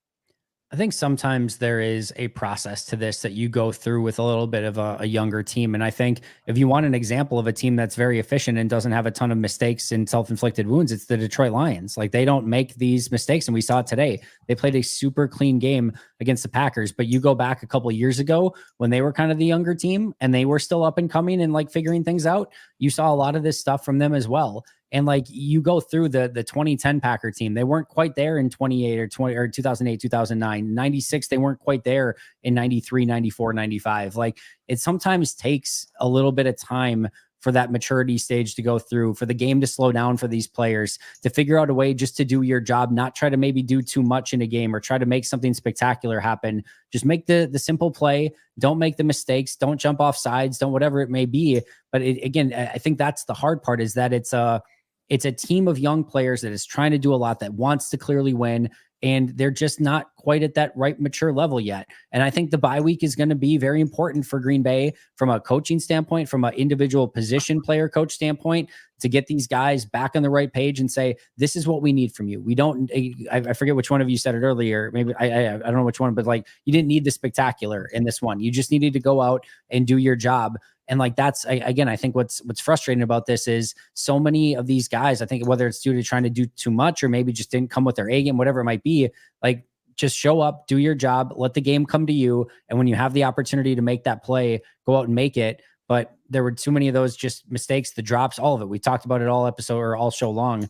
I think sometimes there is a process to this that you go through with a little bit of a younger team. And I think if you want an example of a team that's very efficient and doesn't have a ton of mistakes and self-inflicted wounds, it's the Detroit Lions. Like they don't make these mistakes. And we saw it today. They played a super clean game against the Packers. But you go back a couple of years ago when they were kind of the younger team and they were still up and coming and like figuring things out, you saw a lot of this stuff from them as well. And like you go through the 2010 Packer team, they weren't quite there in 28 or 20 or 2008, 2009, 96. They weren't quite there in 93, 94, 95. Like it sometimes takes a little bit of time for that maturity stage to go through, for the game to slow down for these players, to figure out a way just to do your job, not try to maybe do too much in a game or try to make something spectacular happen. Just make the simple play. Don't make the mistakes. Don't jump off sides. Don't whatever it may be. But again, I think that's the hard part, is that it's a team of young players that is trying to do a lot, that wants to clearly win, and they're just not quite at that right mature level yet. And I think the bye week is going to be very important for Green Bay from a coaching standpoint, from an individual position player coach standpoint, to get these guys back on the right page and say, this is what we need from you. We don't, I forget which one of you said it earlier. Maybe I don't know which one, but like you didn't need the spectacular in this one. You just needed to go out and do your job. And like, that's, again, I think what's frustrating about this is so many of these guys, I think whether it's due to trying to do too much or maybe just didn't come with their A game, whatever it might be, like just show up, do your job, let the game come to you. And when you have the opportunity to make that play, go out and make it. But there were too many of those just mistakes, the drops, all of it. We talked about it all episode or all show long.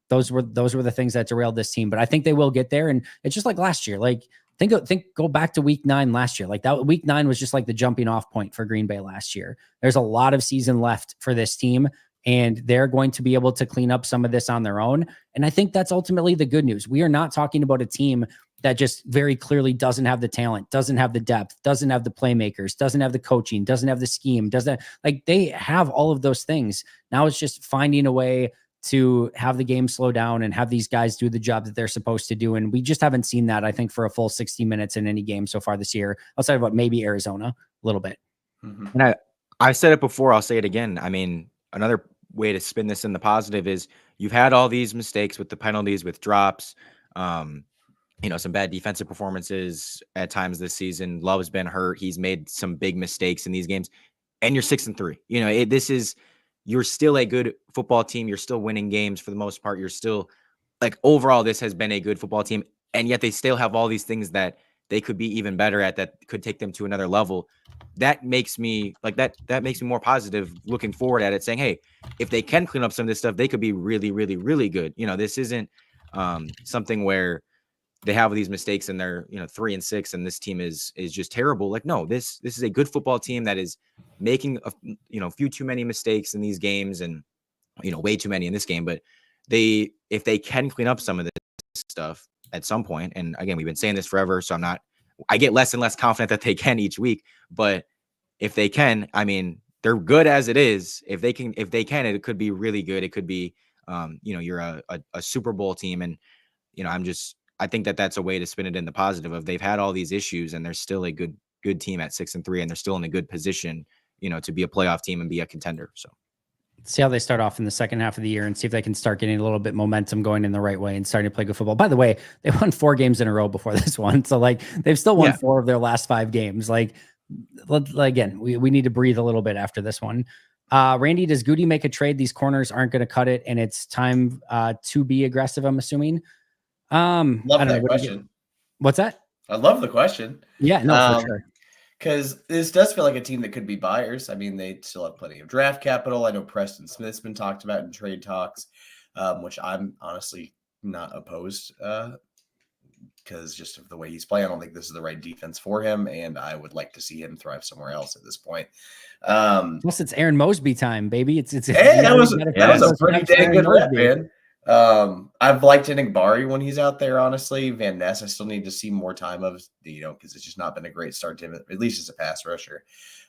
Those were the things that derailed this team, but I think they will get there. And it's just like last year, like, go back to week 9 last year. Like that week 9 was just like the jumping off point for Green Bay last year. There's a lot of season left for this team, and they're going to be able to clean up some of this on their own. And I think that's ultimately the good news. We are not talking about a team that just very clearly doesn't have the talent, doesn't have the depth, doesn't have the playmakers, doesn't have the coaching, doesn't have the scheme, doesn't, like, they have all of those things. Now it's just finding a way to have the game slow down and have these guys do the job that they're supposed to do. And we just haven't seen that, I think, for a full 60 minutes in any game so far this year, outside of what maybe Arizona a little bit. Mm-hmm. And I said it before, I'll say it again. I mean, another way to spin this in the positive is you've had all these mistakes with the penalties, with drops, some bad defensive performances at times this season. Love's been hurt. He's made some big mistakes in these games, and you're 6-3. You're still a good football team. You're still winning games for the most part. You're still, like, overall, this has been a good football team. And yet they still have all these things that they could be even better at, that could take them to another level. That makes me that makes me more positive looking forward at it, saying, hey, if they can clean up some of this stuff, they could be really, really, really good. This isn't something where they have these mistakes and they're 3-6 and this team is just terrible. Like, no, this is a good football team that is making a few too many mistakes in these games, and way too many in this game. But if they can clean up some of this stuff at some point, and again, we've been saying this forever, so I get less and less confident that they can each week. But if they can, I mean, they're good as it is. If they can, it could be really good. It could be, you're a Super Bowl team, and I think that that's a way to spin it in the positive of they've had all these issues and they're still a good team at 6-3, and they're still in a good position, to be a playoff team and be a contender. So see how they start off in the second half of the year and see if they can start getting a little bit momentum going in the right way and starting to play good football. By the way, they won 4 games in a row before this one. So like they've still won 4 of their last 5 games. Like, again, we need to breathe a little bit after this one. Randy, does Goody make a trade? These corners aren't going to cut it, and it's time to be aggressive, I'm assuming. Love that question. What's that? I love the question. Yeah, no, for sure. Because this does feel like a team that could be buyers. I mean, they still have plenty of draft capital. I know Preston Smith's been talked about in trade talks, which I'm honestly not opposed because just of the way he's playing, I don't think this is the right defense for him, and I would like to see him thrive somewhere else at this point. Plus, it's Aaron Mosby time, baby. It's hey, that was a pretty dang good rep, man. I've liked Enigbari when he's out there, honestly. Van Ness, I still need to see more time of, because it's just not been a great start to him, at least as a pass rusher.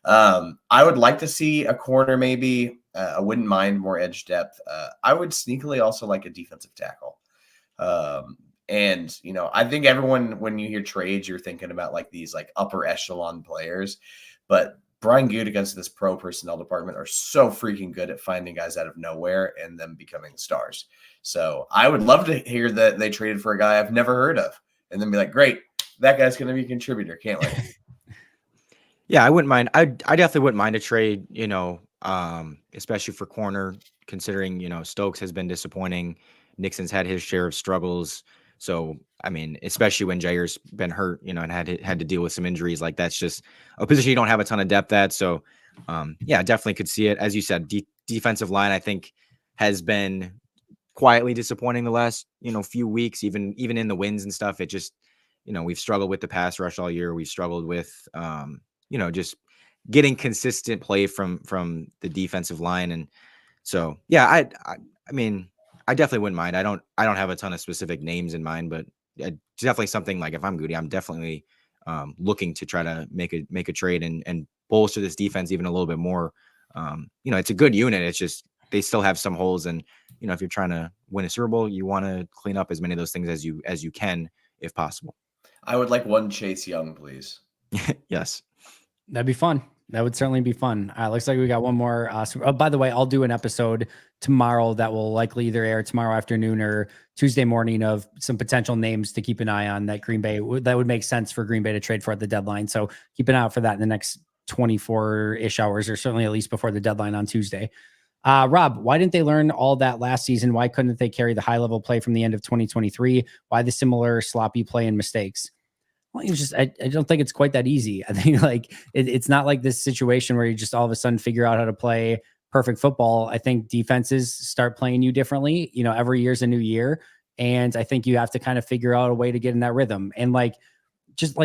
I would like to see a corner, maybe. I wouldn't mind more edge depth. I would sneakily also like a defensive tackle. And, I think everyone, when you hear trades, you're thinking about like these like upper echelon players, but Brian Gutekunst and this pro personnel department are so freaking good at finding guys out of nowhere and them becoming stars. So I would love to hear that they traded for a guy I've never heard of and then be like, great, that guy's going to be a contributor. Can't wait. Yeah, I wouldn't mind. I definitely wouldn't mind a trade, especially for corner, considering, Stokes has been disappointing. Nixon's had his share of struggles. So, I mean, especially when Jair's been hurt, and had to deal with some injuries, like that's just a position you don't have a ton of depth at. So, yeah, definitely could see it. As you said, defensive line, I think, has been quietly disappointing the last, few weeks, even in the wins and stuff. It just, we've struggled with the pass rush all year. We've struggled with, just getting consistent play from the defensive line. And so, yeah, I mean, I definitely wouldn't mind. I don't have a ton of specific names in mind, but definitely something like if I'm Goody, I'm definitely looking to try to make a trade and bolster this defense even a little bit more. It's a good unit. It's just they still have some holes, and if you're trying to win a Super Bowl, you want to clean up as many of those things as you can, if possible. I would like one Chase Young, please. Yes, that'd be fun. That would certainly be fun. Looks like we got one more. By the way, I'll do an episode tomorrow that will likely either air tomorrow afternoon or Tuesday morning of some potential names to keep an eye on that Green Bay that would make sense for Green Bay to trade for at the deadline. So keep an eye out for that in the next 24-ish hours, or certainly at least before the deadline on Tuesday. Rob, why didn't they learn all that last season? Why couldn't they carry the high level play from the end of 2023? Why the similar sloppy play and mistakes? Well, I don't think it's quite that easy. I think like it's not like this situation where you just all of a sudden figure out how to play perfect football. I think defenses start playing you differently. Every year's a new year. And I think you have to kind of figure out a way to get in that rhythm. And just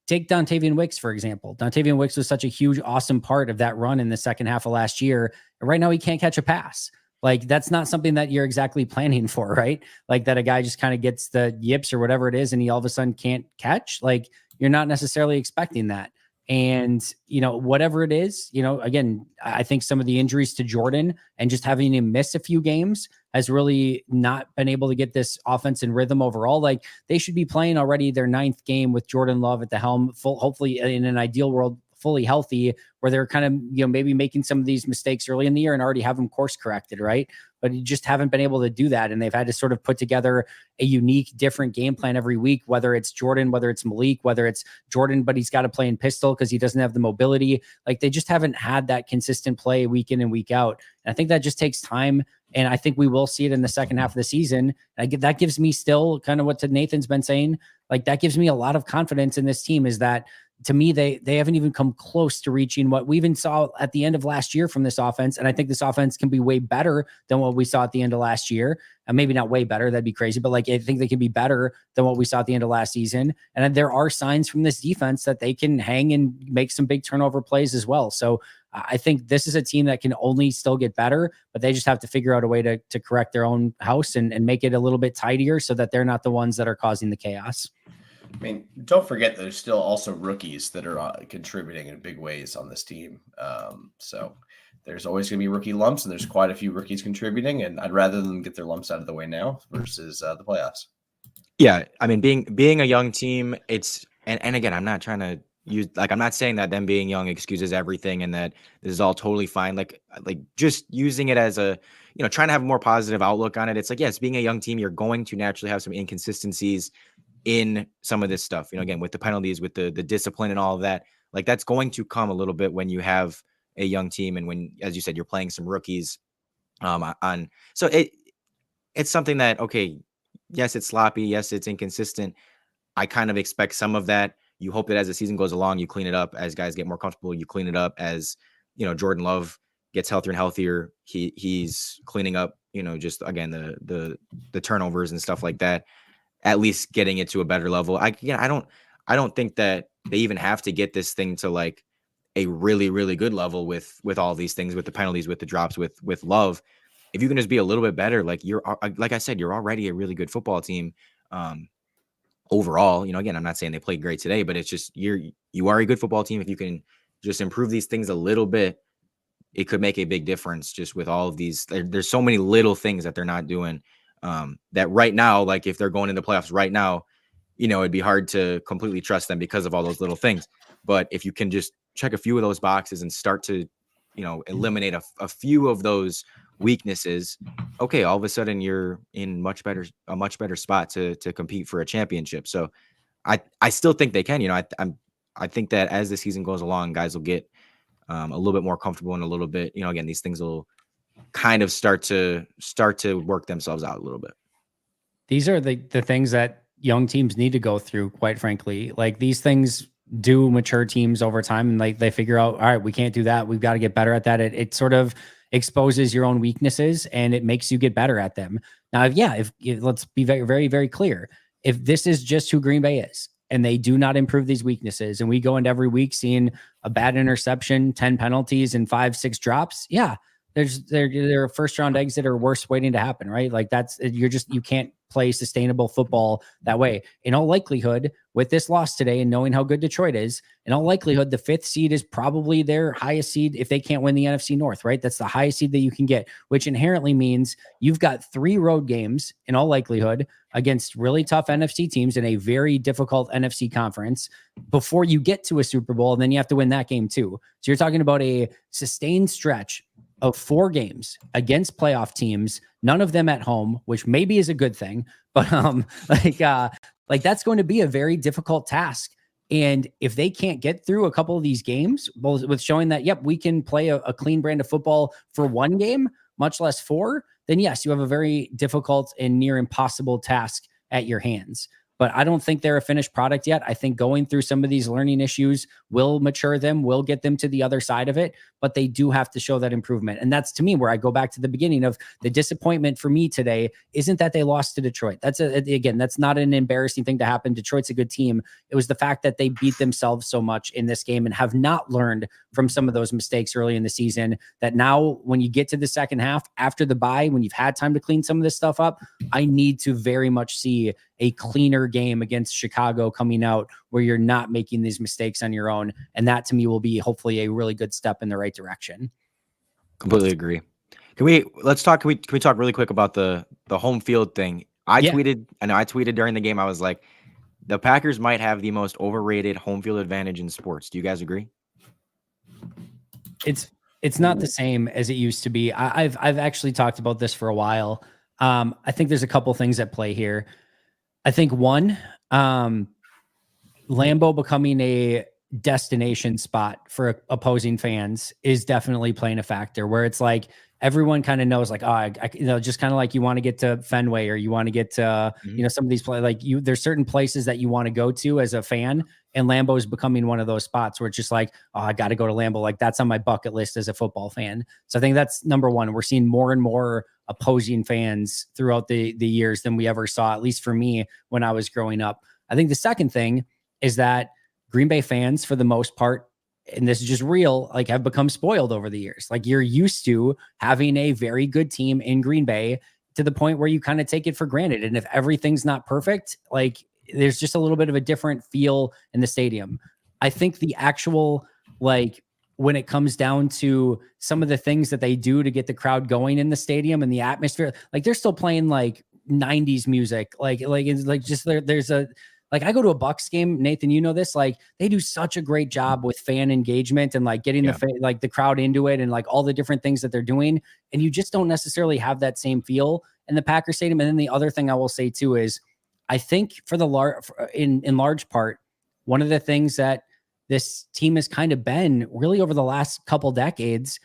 take Dontavian Wicks, for example. Dontavian Wicks was such a huge, awesome part of that run in the second half of last year. And right now he can't catch a pass. Like, that's not something that you're exactly planning for, right? Like that a guy just kind of gets the yips or whatever it is and he all of a sudden can't catch. Like, you're not necessarily expecting that. And, whatever it is, again, I think some of the injuries to Jordan and just having him miss a few games has really not been able to get this offense in rhythm overall. Like, they should be playing already their 9th game with Jordan Love at the helm, hopefully in an ideal world, fully healthy, where they're kind of, maybe making some of these mistakes early in the year and already have them course corrected, right? But you just haven't been able to do that. And they've had to sort of put together a unique, different game plan every week, whether it's Jordan, whether it's Malik, whether it's Jordan, but he's got to play in pistol because he doesn't have the mobility. Like, they just haven't had that consistent play week in and week out. And I think that just takes time. And I think we will see it in the second half of the season. That gives me still kind of what Nathan's been saying. Like, that gives me a lot of confidence in this team, is that, to me, they haven't even come close to reaching what we even saw at the end of last year from this offense. And I think this offense can be way better than what we saw at the end of last year. And maybe not way better, that'd be crazy, but I think they can be better than what we saw at the end of last season. And there are signs from this defense that they can hang and make some big turnover plays as well. So I think this is a team that can only still get better, but they just have to figure out a way to correct their own house and make it a little bit tidier so that they're not the ones that are causing the chaos. I mean, don't forget there's still also rookies that are contributing in big ways on this team. So there's always going to be rookie lumps, and there's quite a few rookies contributing, and I'd rather them get their lumps out of the way now versus the playoffs. Yeah, I mean, being a young team, it's and again, I'm not trying to use, I'm not saying that them being young excuses everything and that this is all totally fine. Like just using it as a, trying to have a more positive outlook on it. It's yes, being a young team, you're going to naturally have some inconsistencies in some of this stuff, again, with the penalties, with the discipline and all of that. Like, that's going to come a little bit when you have a young team and when, as you said, you're playing some rookies so it's something that, okay, yes, it's sloppy, yes, it's inconsistent. I kind of expect some of that. You hope that as the season goes along, you clean it up. As guys get more comfortable, you clean it up. As Jordan Love gets healthier and healthier, he's cleaning up, just again the turnovers and stuff like that. at least getting it to a better level. I don't think that they even have to get this thing to like a really, really good level with all these things, with the penalties, with the drops, with Love. If you can just be a little bit better, like like I said, you're already a really good football team. Overall, again, I'm not saying they played great today, but it's just you are a good football team. If you can just improve these things a little bit, it could make a big difference. Just with all of these, there's so many little things that they're not doing. That right now, like if they're going into playoffs right now, it'd be hard to completely trust them because of all those little things. But if you can just check a few of those boxes and start to, eliminate a few of those weaknesses, okay, all of a sudden you're in a much better spot to compete for a championship. So I still think they can. I think that as the season goes along, guys will get a little bit more comfortable and a little bit, again, these things will kind of start to work themselves out a little bit. These are the things that young teams need to go through, quite frankly. Like these things do mature teams over time, and like they figure out, all right, we can't do that. We've got to get better at that. It sort of exposes your own weaknesses and it makes you get better at them. Now, if let's be very, very, very clear. If this is just who Green Bay is and they do not improve these weaknesses, and we go into every week seeing a bad interception, 10 penalties and 5-6 drops. Yeah. There are first round exit or worse waiting to happen, right? Like you can't play sustainable football that way. In all likelihood, with this loss today and knowing how good Detroit is, in all likelihood, the 5th seed is probably their highest seed if they can't win the NFC North, right? That's the highest seed that you can get, which inherently means you've got 3 road games in all likelihood against really tough NFC teams in a very difficult NFC conference before you get to a Super Bowl. And then you have to win that game too. So you're talking about a sustained stretch of 4 games against playoff teams, none of them at home, which maybe is a good thing, but like that's going to be a very difficult task. And if they can't get through a couple of these games, with showing that, yep, we can play a clean brand of football for 1 game, much less 4, then yes, you have a very difficult and near impossible task at your hands. But I don't think they're a finished product yet. I think going through some of these learning issues will mature them, will get them to the other side of it, but they do have to show that improvement. And that's, to me, where I go back to the beginning of the disappointment for me today isn't that they lost to Detroit. Again, that's not an embarrassing thing to happen. Detroit's a good team. It was the fact that they beat themselves so much in this game and have not learned from some of those mistakes early in the season, that now when you get to the second half after the bye, when you've had time to clean some of this stuff up, I need to very much see a cleaner game against Chicago coming out where you're not making these mistakes on your own. And that to me will be hopefully a really good step in the right direction. Completely agree. Can we talk really quick about the home field thing? I tweeted during the game. I was like, the Packers might have the most overrated home field advantage in sports. Do you guys agree? It's not the same as it used to be. I've actually talked about this for a while. I think there's a couple things at play here. I think one, Lambeau becoming a destination spot for opposing fans is definitely playing a factor, where it's like everyone kind of knows, like, just kind of like you want to get to Fenway, or you want to get to, some of these there's certain places that you want to go to as a fan, and Lambeau is becoming one of those spots where it's just like, oh, I got to go to Lambeau. Like that's on my bucket list as a football fan. So I think that's number one. We're seeing more and more opposing fans throughout the years than we ever saw, at least for me when I was growing up. I think the second thing is that Green Bay fans, for the most part, and this is just real, like have become spoiled over the years. Like you're used to having a very good team in Green Bay to the point where you kind of take it for granted. And if everything's not perfect, like there's just a little bit of a different feel in the stadium. I think the actual, like, when it comes down to some of the things that they do to get the crowd going in the stadium and the atmosphere, like they're still playing like 90s music. There's a, like I go to a Bucks game, Nathan, you know this, like they do such a great job with fan engagement and like getting the crowd into it and like all the different things that they're doing. And you just don't necessarily have that same feel in the Packers stadium. And then the other thing I will say too is I think in large part, one of the things that this team has kind of been really over the last couple decades,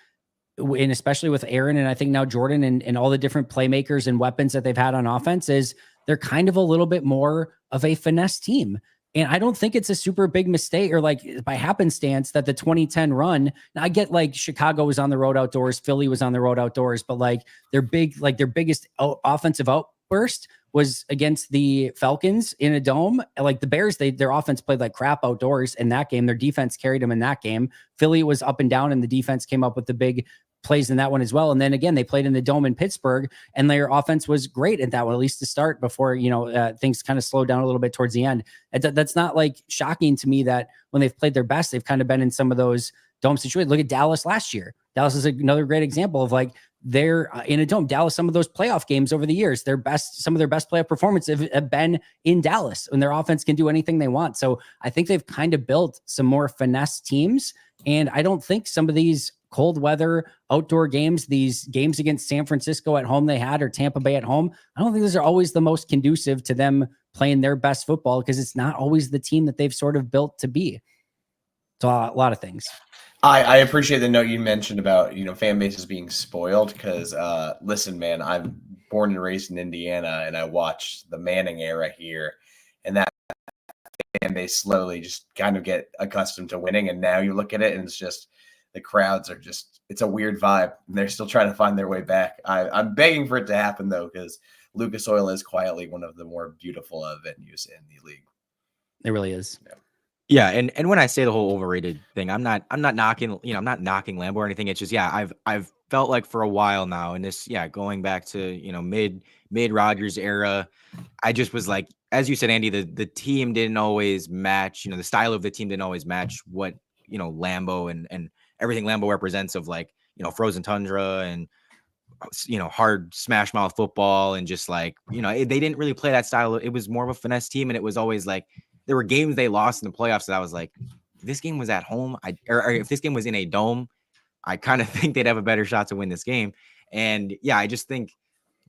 and especially with Aaron and I think now Jordan and all the different playmakers and weapons that they've had on offense, is they're kind of a little bit more of a finesse team. And I don't think it's a super big mistake or like by happenstance that the 2010 run, now I get like Chicago was on the road outdoors, Philly was on the road outdoors, but like their biggest offensive outburst was against the Falcons in a dome. Like the Bears, their offense played like crap outdoors in that game. Their defense carried them in that game. Philly was up and down, and the defense came up with the big plays in that one as well. And then again, they played in the dome in Pittsburgh, and their offense was great at that one, at least to start, before, things kind of slowed down a little bit towards the end. That's not like shocking to me that when they've played their best, they've kind of been in some of those dome situations. Look at Dallas last year. Dallas is another great example of like they're in a dome. Dallas, some of those playoff games over the years, some of their best playoff performances have been in Dallas, and their offense can do anything they want. So I think they've kind of built some more finesse teams. And I don't think some of these cold weather outdoor games, these games against San Francisco at home they had, or Tampa Bay at home, I don't think those are always the most conducive to them playing their best football, because it's not always the team that they've sort of built to be. So a lot of things. I appreciate the note you mentioned about, fan bases being spoiled, because listen, man, I'm born and raised in Indiana, and I watched the Manning era here, and that fan base slowly just kind of get accustomed to winning. And now you look at it and it's just, the crowds are just, it's a weird vibe, and they're still trying to find their way back. I'm begging for it to happen though, because Lucas Oil is quietly one of the more beautiful venues in the league. It really is. Yeah, and when I say the whole overrated thing, I'm not knocking, I'm not knocking Lambeau or anything. It's just, I've felt like for a while now, and this, going back to, mid Rodgers era, I just was like, as you said, Andy, the team didn't always match, the style of the team didn't always match what, Lambeau and everything Lambeau represents of like, frozen tundra and, hard smash mouth football, and just like, they didn't really play that style. It was more of a finesse team, and it was always like, there were games they lost in the playoffs that I was like, if this game was at home, or if this game was in a dome, I kind of think they'd have a better shot to win this game. And I just think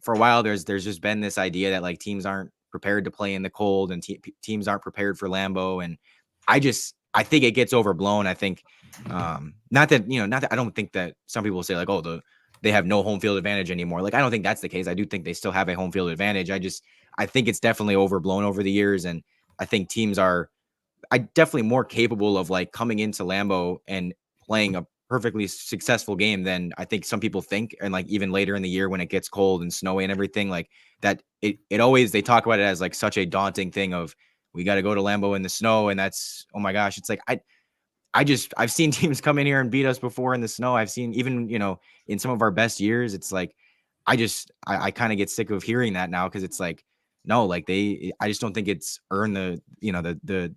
for a while there's just been this idea that like teams aren't prepared to play in the cold, and teams aren't prepared for Lambeau. And I think it gets overblown. I think not that I don't think that some people say like, oh, they have no home field advantage anymore. Like, I don't think that's the case. I do think they still have a home field advantage. I think it's definitely overblown over the years. And I think teams are definitely more capable of like coming into Lambeau and playing a perfectly successful game than I think some people think. And like even later in the year when it gets cold and snowy and everything, like that, it always, they talk about it as like such a daunting thing of, we got to go to Lambeau in the snow. And that's, oh my gosh, it's like, I've seen teams come in here and beat us before in the snow. I've seen even, in some of our best years, it's like, I kind of get sick of hearing that now. Cause it's like, no, like I just don't think it's earned the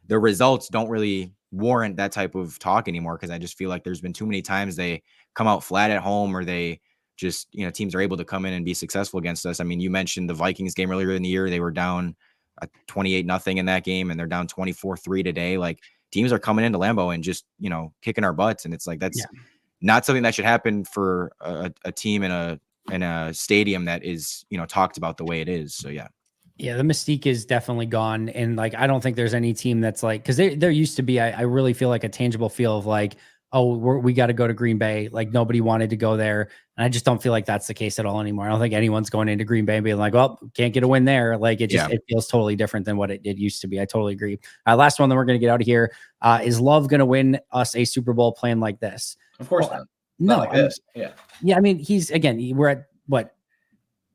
results don't really warrant that type of talk anymore. Cause I just feel like there's been too many times they come out flat at home, or they just, teams are able to come in and be successful against us. I mean, you mentioned the Vikings game earlier in the year. They were down 28-0 in that game, and they're down 24-3 today. Like, teams are coming into Lambeau and just, kicking our butts. And it's like, that's not something that should happen for a team in a stadium that is, talked about the way it is. So, yeah, the mystique is definitely gone. And like, I don't think there's any team that's like, cause there used to be, I really feel like a tangible feel of like, oh, we got to go to Green Bay. Like, nobody wanted to go there. And I just don't feel like that's the case at all anymore. I don't think anyone's going into Green Bay and being like, well, can't get a win there. Like, it feels totally different than what it used to be. I totally agree. Last one that we're going to get out of here. Is Love going to win us a Super Bowl playing like this? Of course not. No, like this. Yeah. I mean, we're at what,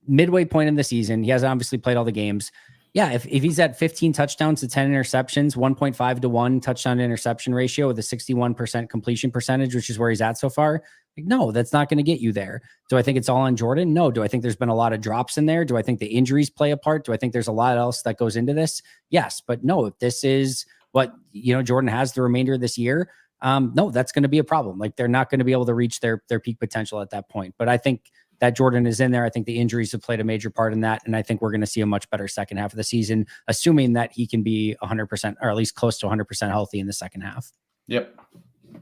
midway point in the season. He hasn't obviously played all the games. Yeah, if he's at 15 touchdowns to 10 interceptions, 1.5 to 1 touchdown to interception ratio with a 61% completion percentage, which is where he's at so far, like, no, that's not going to get you there. Do I think it's all on Jordan? No. Do I think there's been a lot of drops in there? Do I think the injuries play a part? Do I think there's a lot else that goes into this? Yes, but no, if this is what, Jordan has the remainder of this year, no, that's going to be a problem. Like, they're not going to be able to reach their peak potential at that point. But I think that Jordan is in there. I think the injuries have played a major part in that. And I think we're going to see a much better second half of the season, assuming that he can be 100% or at least close to 100% healthy in the second half. Yep.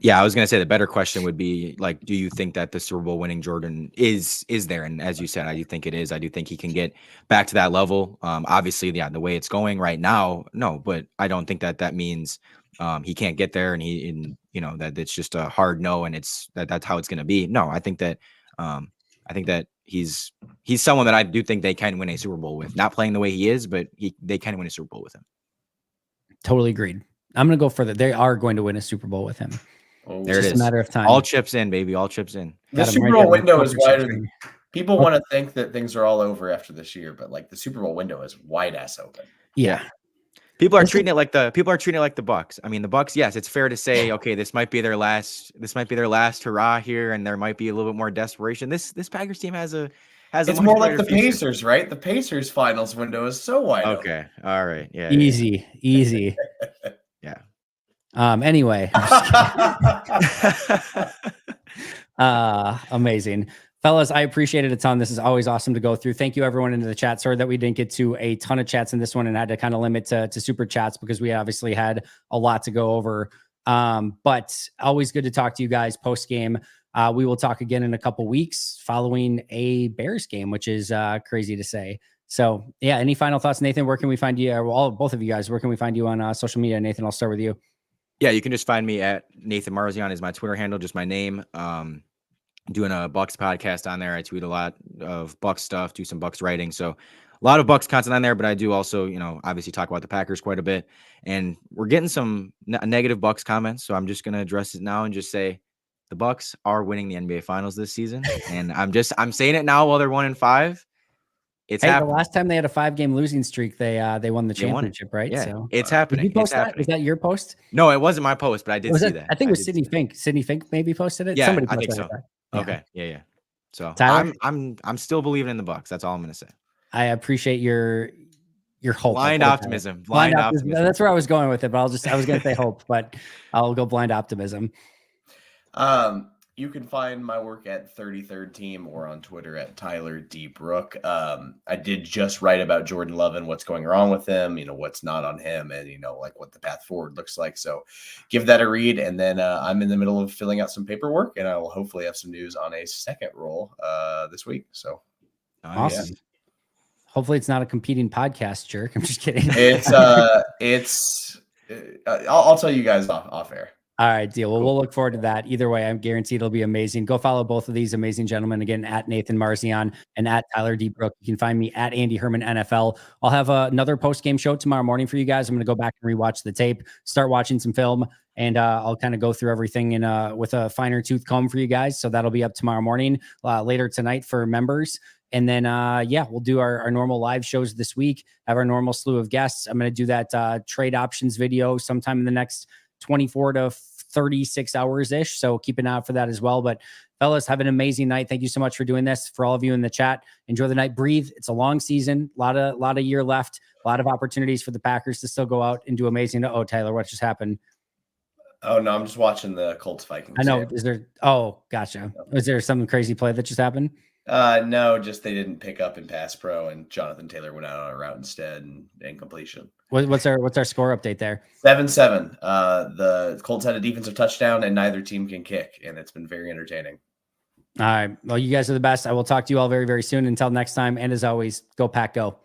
Yeah, I was going to say the better question would be like, do you think that the Super Bowl winning Jordan is there? And as you said, I do think it is. I do think he can get back to that level. Obviously, the way it's going right now, no, but I don't think that means he can't get there, and that it's just a hard no, and that's how it's going to be. No, I think that he's someone that I do think they can win a Super Bowl with. Not playing the way he is, but they can win a Super Bowl with him. Totally agreed. I'm going to go further. They are going to win a Super Bowl with him. There it is. A matter of time. All chips in, baby. All chips in. The Super Bowl window is wider. People want to think that things are all over after this year, but like the Super Bowl window is wide ass open. Yeah. People are treating it like the Bucks. I mean, the Bucks, yes, it's fair to say, okay, this might be their last hurrah here, and there might be a little bit more desperation. This Packers team has a It's much more like brighter the future. Pacers, right? The Pacers finals window is so wide open. Okay. All right. Yeah. Easy. Yeah. Anyway. Amazing. Fellas, I appreciate it a ton. This is always awesome to go through. Thank you, everyone into the chat. Sorry that we didn't get to a ton of chats in this one and had to kind of limit to super chats because we obviously had a lot to go over. But always good to talk to you guys post game. We will talk again in a couple weeks following a Bears game, which is crazy to say. So, yeah, any final thoughts, Nathan? Where can we find you? Both of you guys, where can we find you on social media? Nathan, I'll start with you. Yeah, you can just find me at Nathan Marzion is my Twitter handle, just my name. Doing a Bucks podcast on there. I tweet a lot of Bucks stuff, do some Bucks writing. So a lot of Bucks content on there, but I do also, obviously talk about the Packers quite a bit. And we're getting some negative Bucks comments. So I'm just going to address it now and just say the Bucks are winning the NBA Finals this season. And I'm saying it now while they're 1-5. It's happening. The last time they had a 5-game losing streak, they won the championship, right? Yeah, so it's happening. Did you post that? Was that your post? No, it wasn't my post, but I did see that. I think it was Sydney Fink. Sydney Fink maybe posted it. Yeah, Somebody I posted think so. That. Yeah. Okay. Yeah. So Tyler? I'm still believing in the Bucks. That's all I'm gonna say. I appreciate your hope. Blind optimism. Blind optimism. That's where I was going with it, but I was gonna say hope, but I'll go blind optimism. You can find my work at 33rd Team or on Twitter at Tyler D. Brook. I did just write about Jordan Love and what's going wrong with him, what's not on him, and like what the path forward looks like. So give that a read. And then I'm in the middle of filling out some paperwork, and I will hopefully have some news on a second role this week. So awesome. Yeah. Hopefully it's not a competing podcast jerk. I'm just kidding. I'll tell you guys off air. All right, deal. Well, we'll look forward to that. Either way, I'm guaranteed it'll be amazing. Go follow both of these amazing gentlemen again at Nathan Marzion and at Tyler D. Brook. You can find me at Andy Herman NFL. I'll have another post-game show tomorrow morning for you guys. I'm going to go back and rewatch the tape, start watching some film, and I'll kind of go through everything with a finer tooth comb for you guys. So that'll be up tomorrow morning, later tonight for members. And then, we'll do our normal live shows this week, have our normal slew of guests. I'm going to do that trade options video sometime in the next 24 to 36 hours ish. So keep an eye out for that as well. But fellas, have an amazing night. Thank you so much for doing this. For all of you in the chat, enjoy the night. Breathe. It's a long season. A lot of year left. A lot of opportunities for the Packers to still go out and do amazing. Oh, Tyler, what just happened? Oh no, I'm just watching the Colts Vikings. I know. Is there? Oh, gotcha. Is there some crazy play that just happened? No, just they didn't pick up in pass pro, and Jonathan Taylor went out on a route instead and completion. What's our score update there? 7-7. The Colts had a defensive touchdown, and neither team can kick, and it's been very entertaining. All right. Well, you guys are the best. I will talk to you all very, very soon. Until next time, and as always, go Pack, go.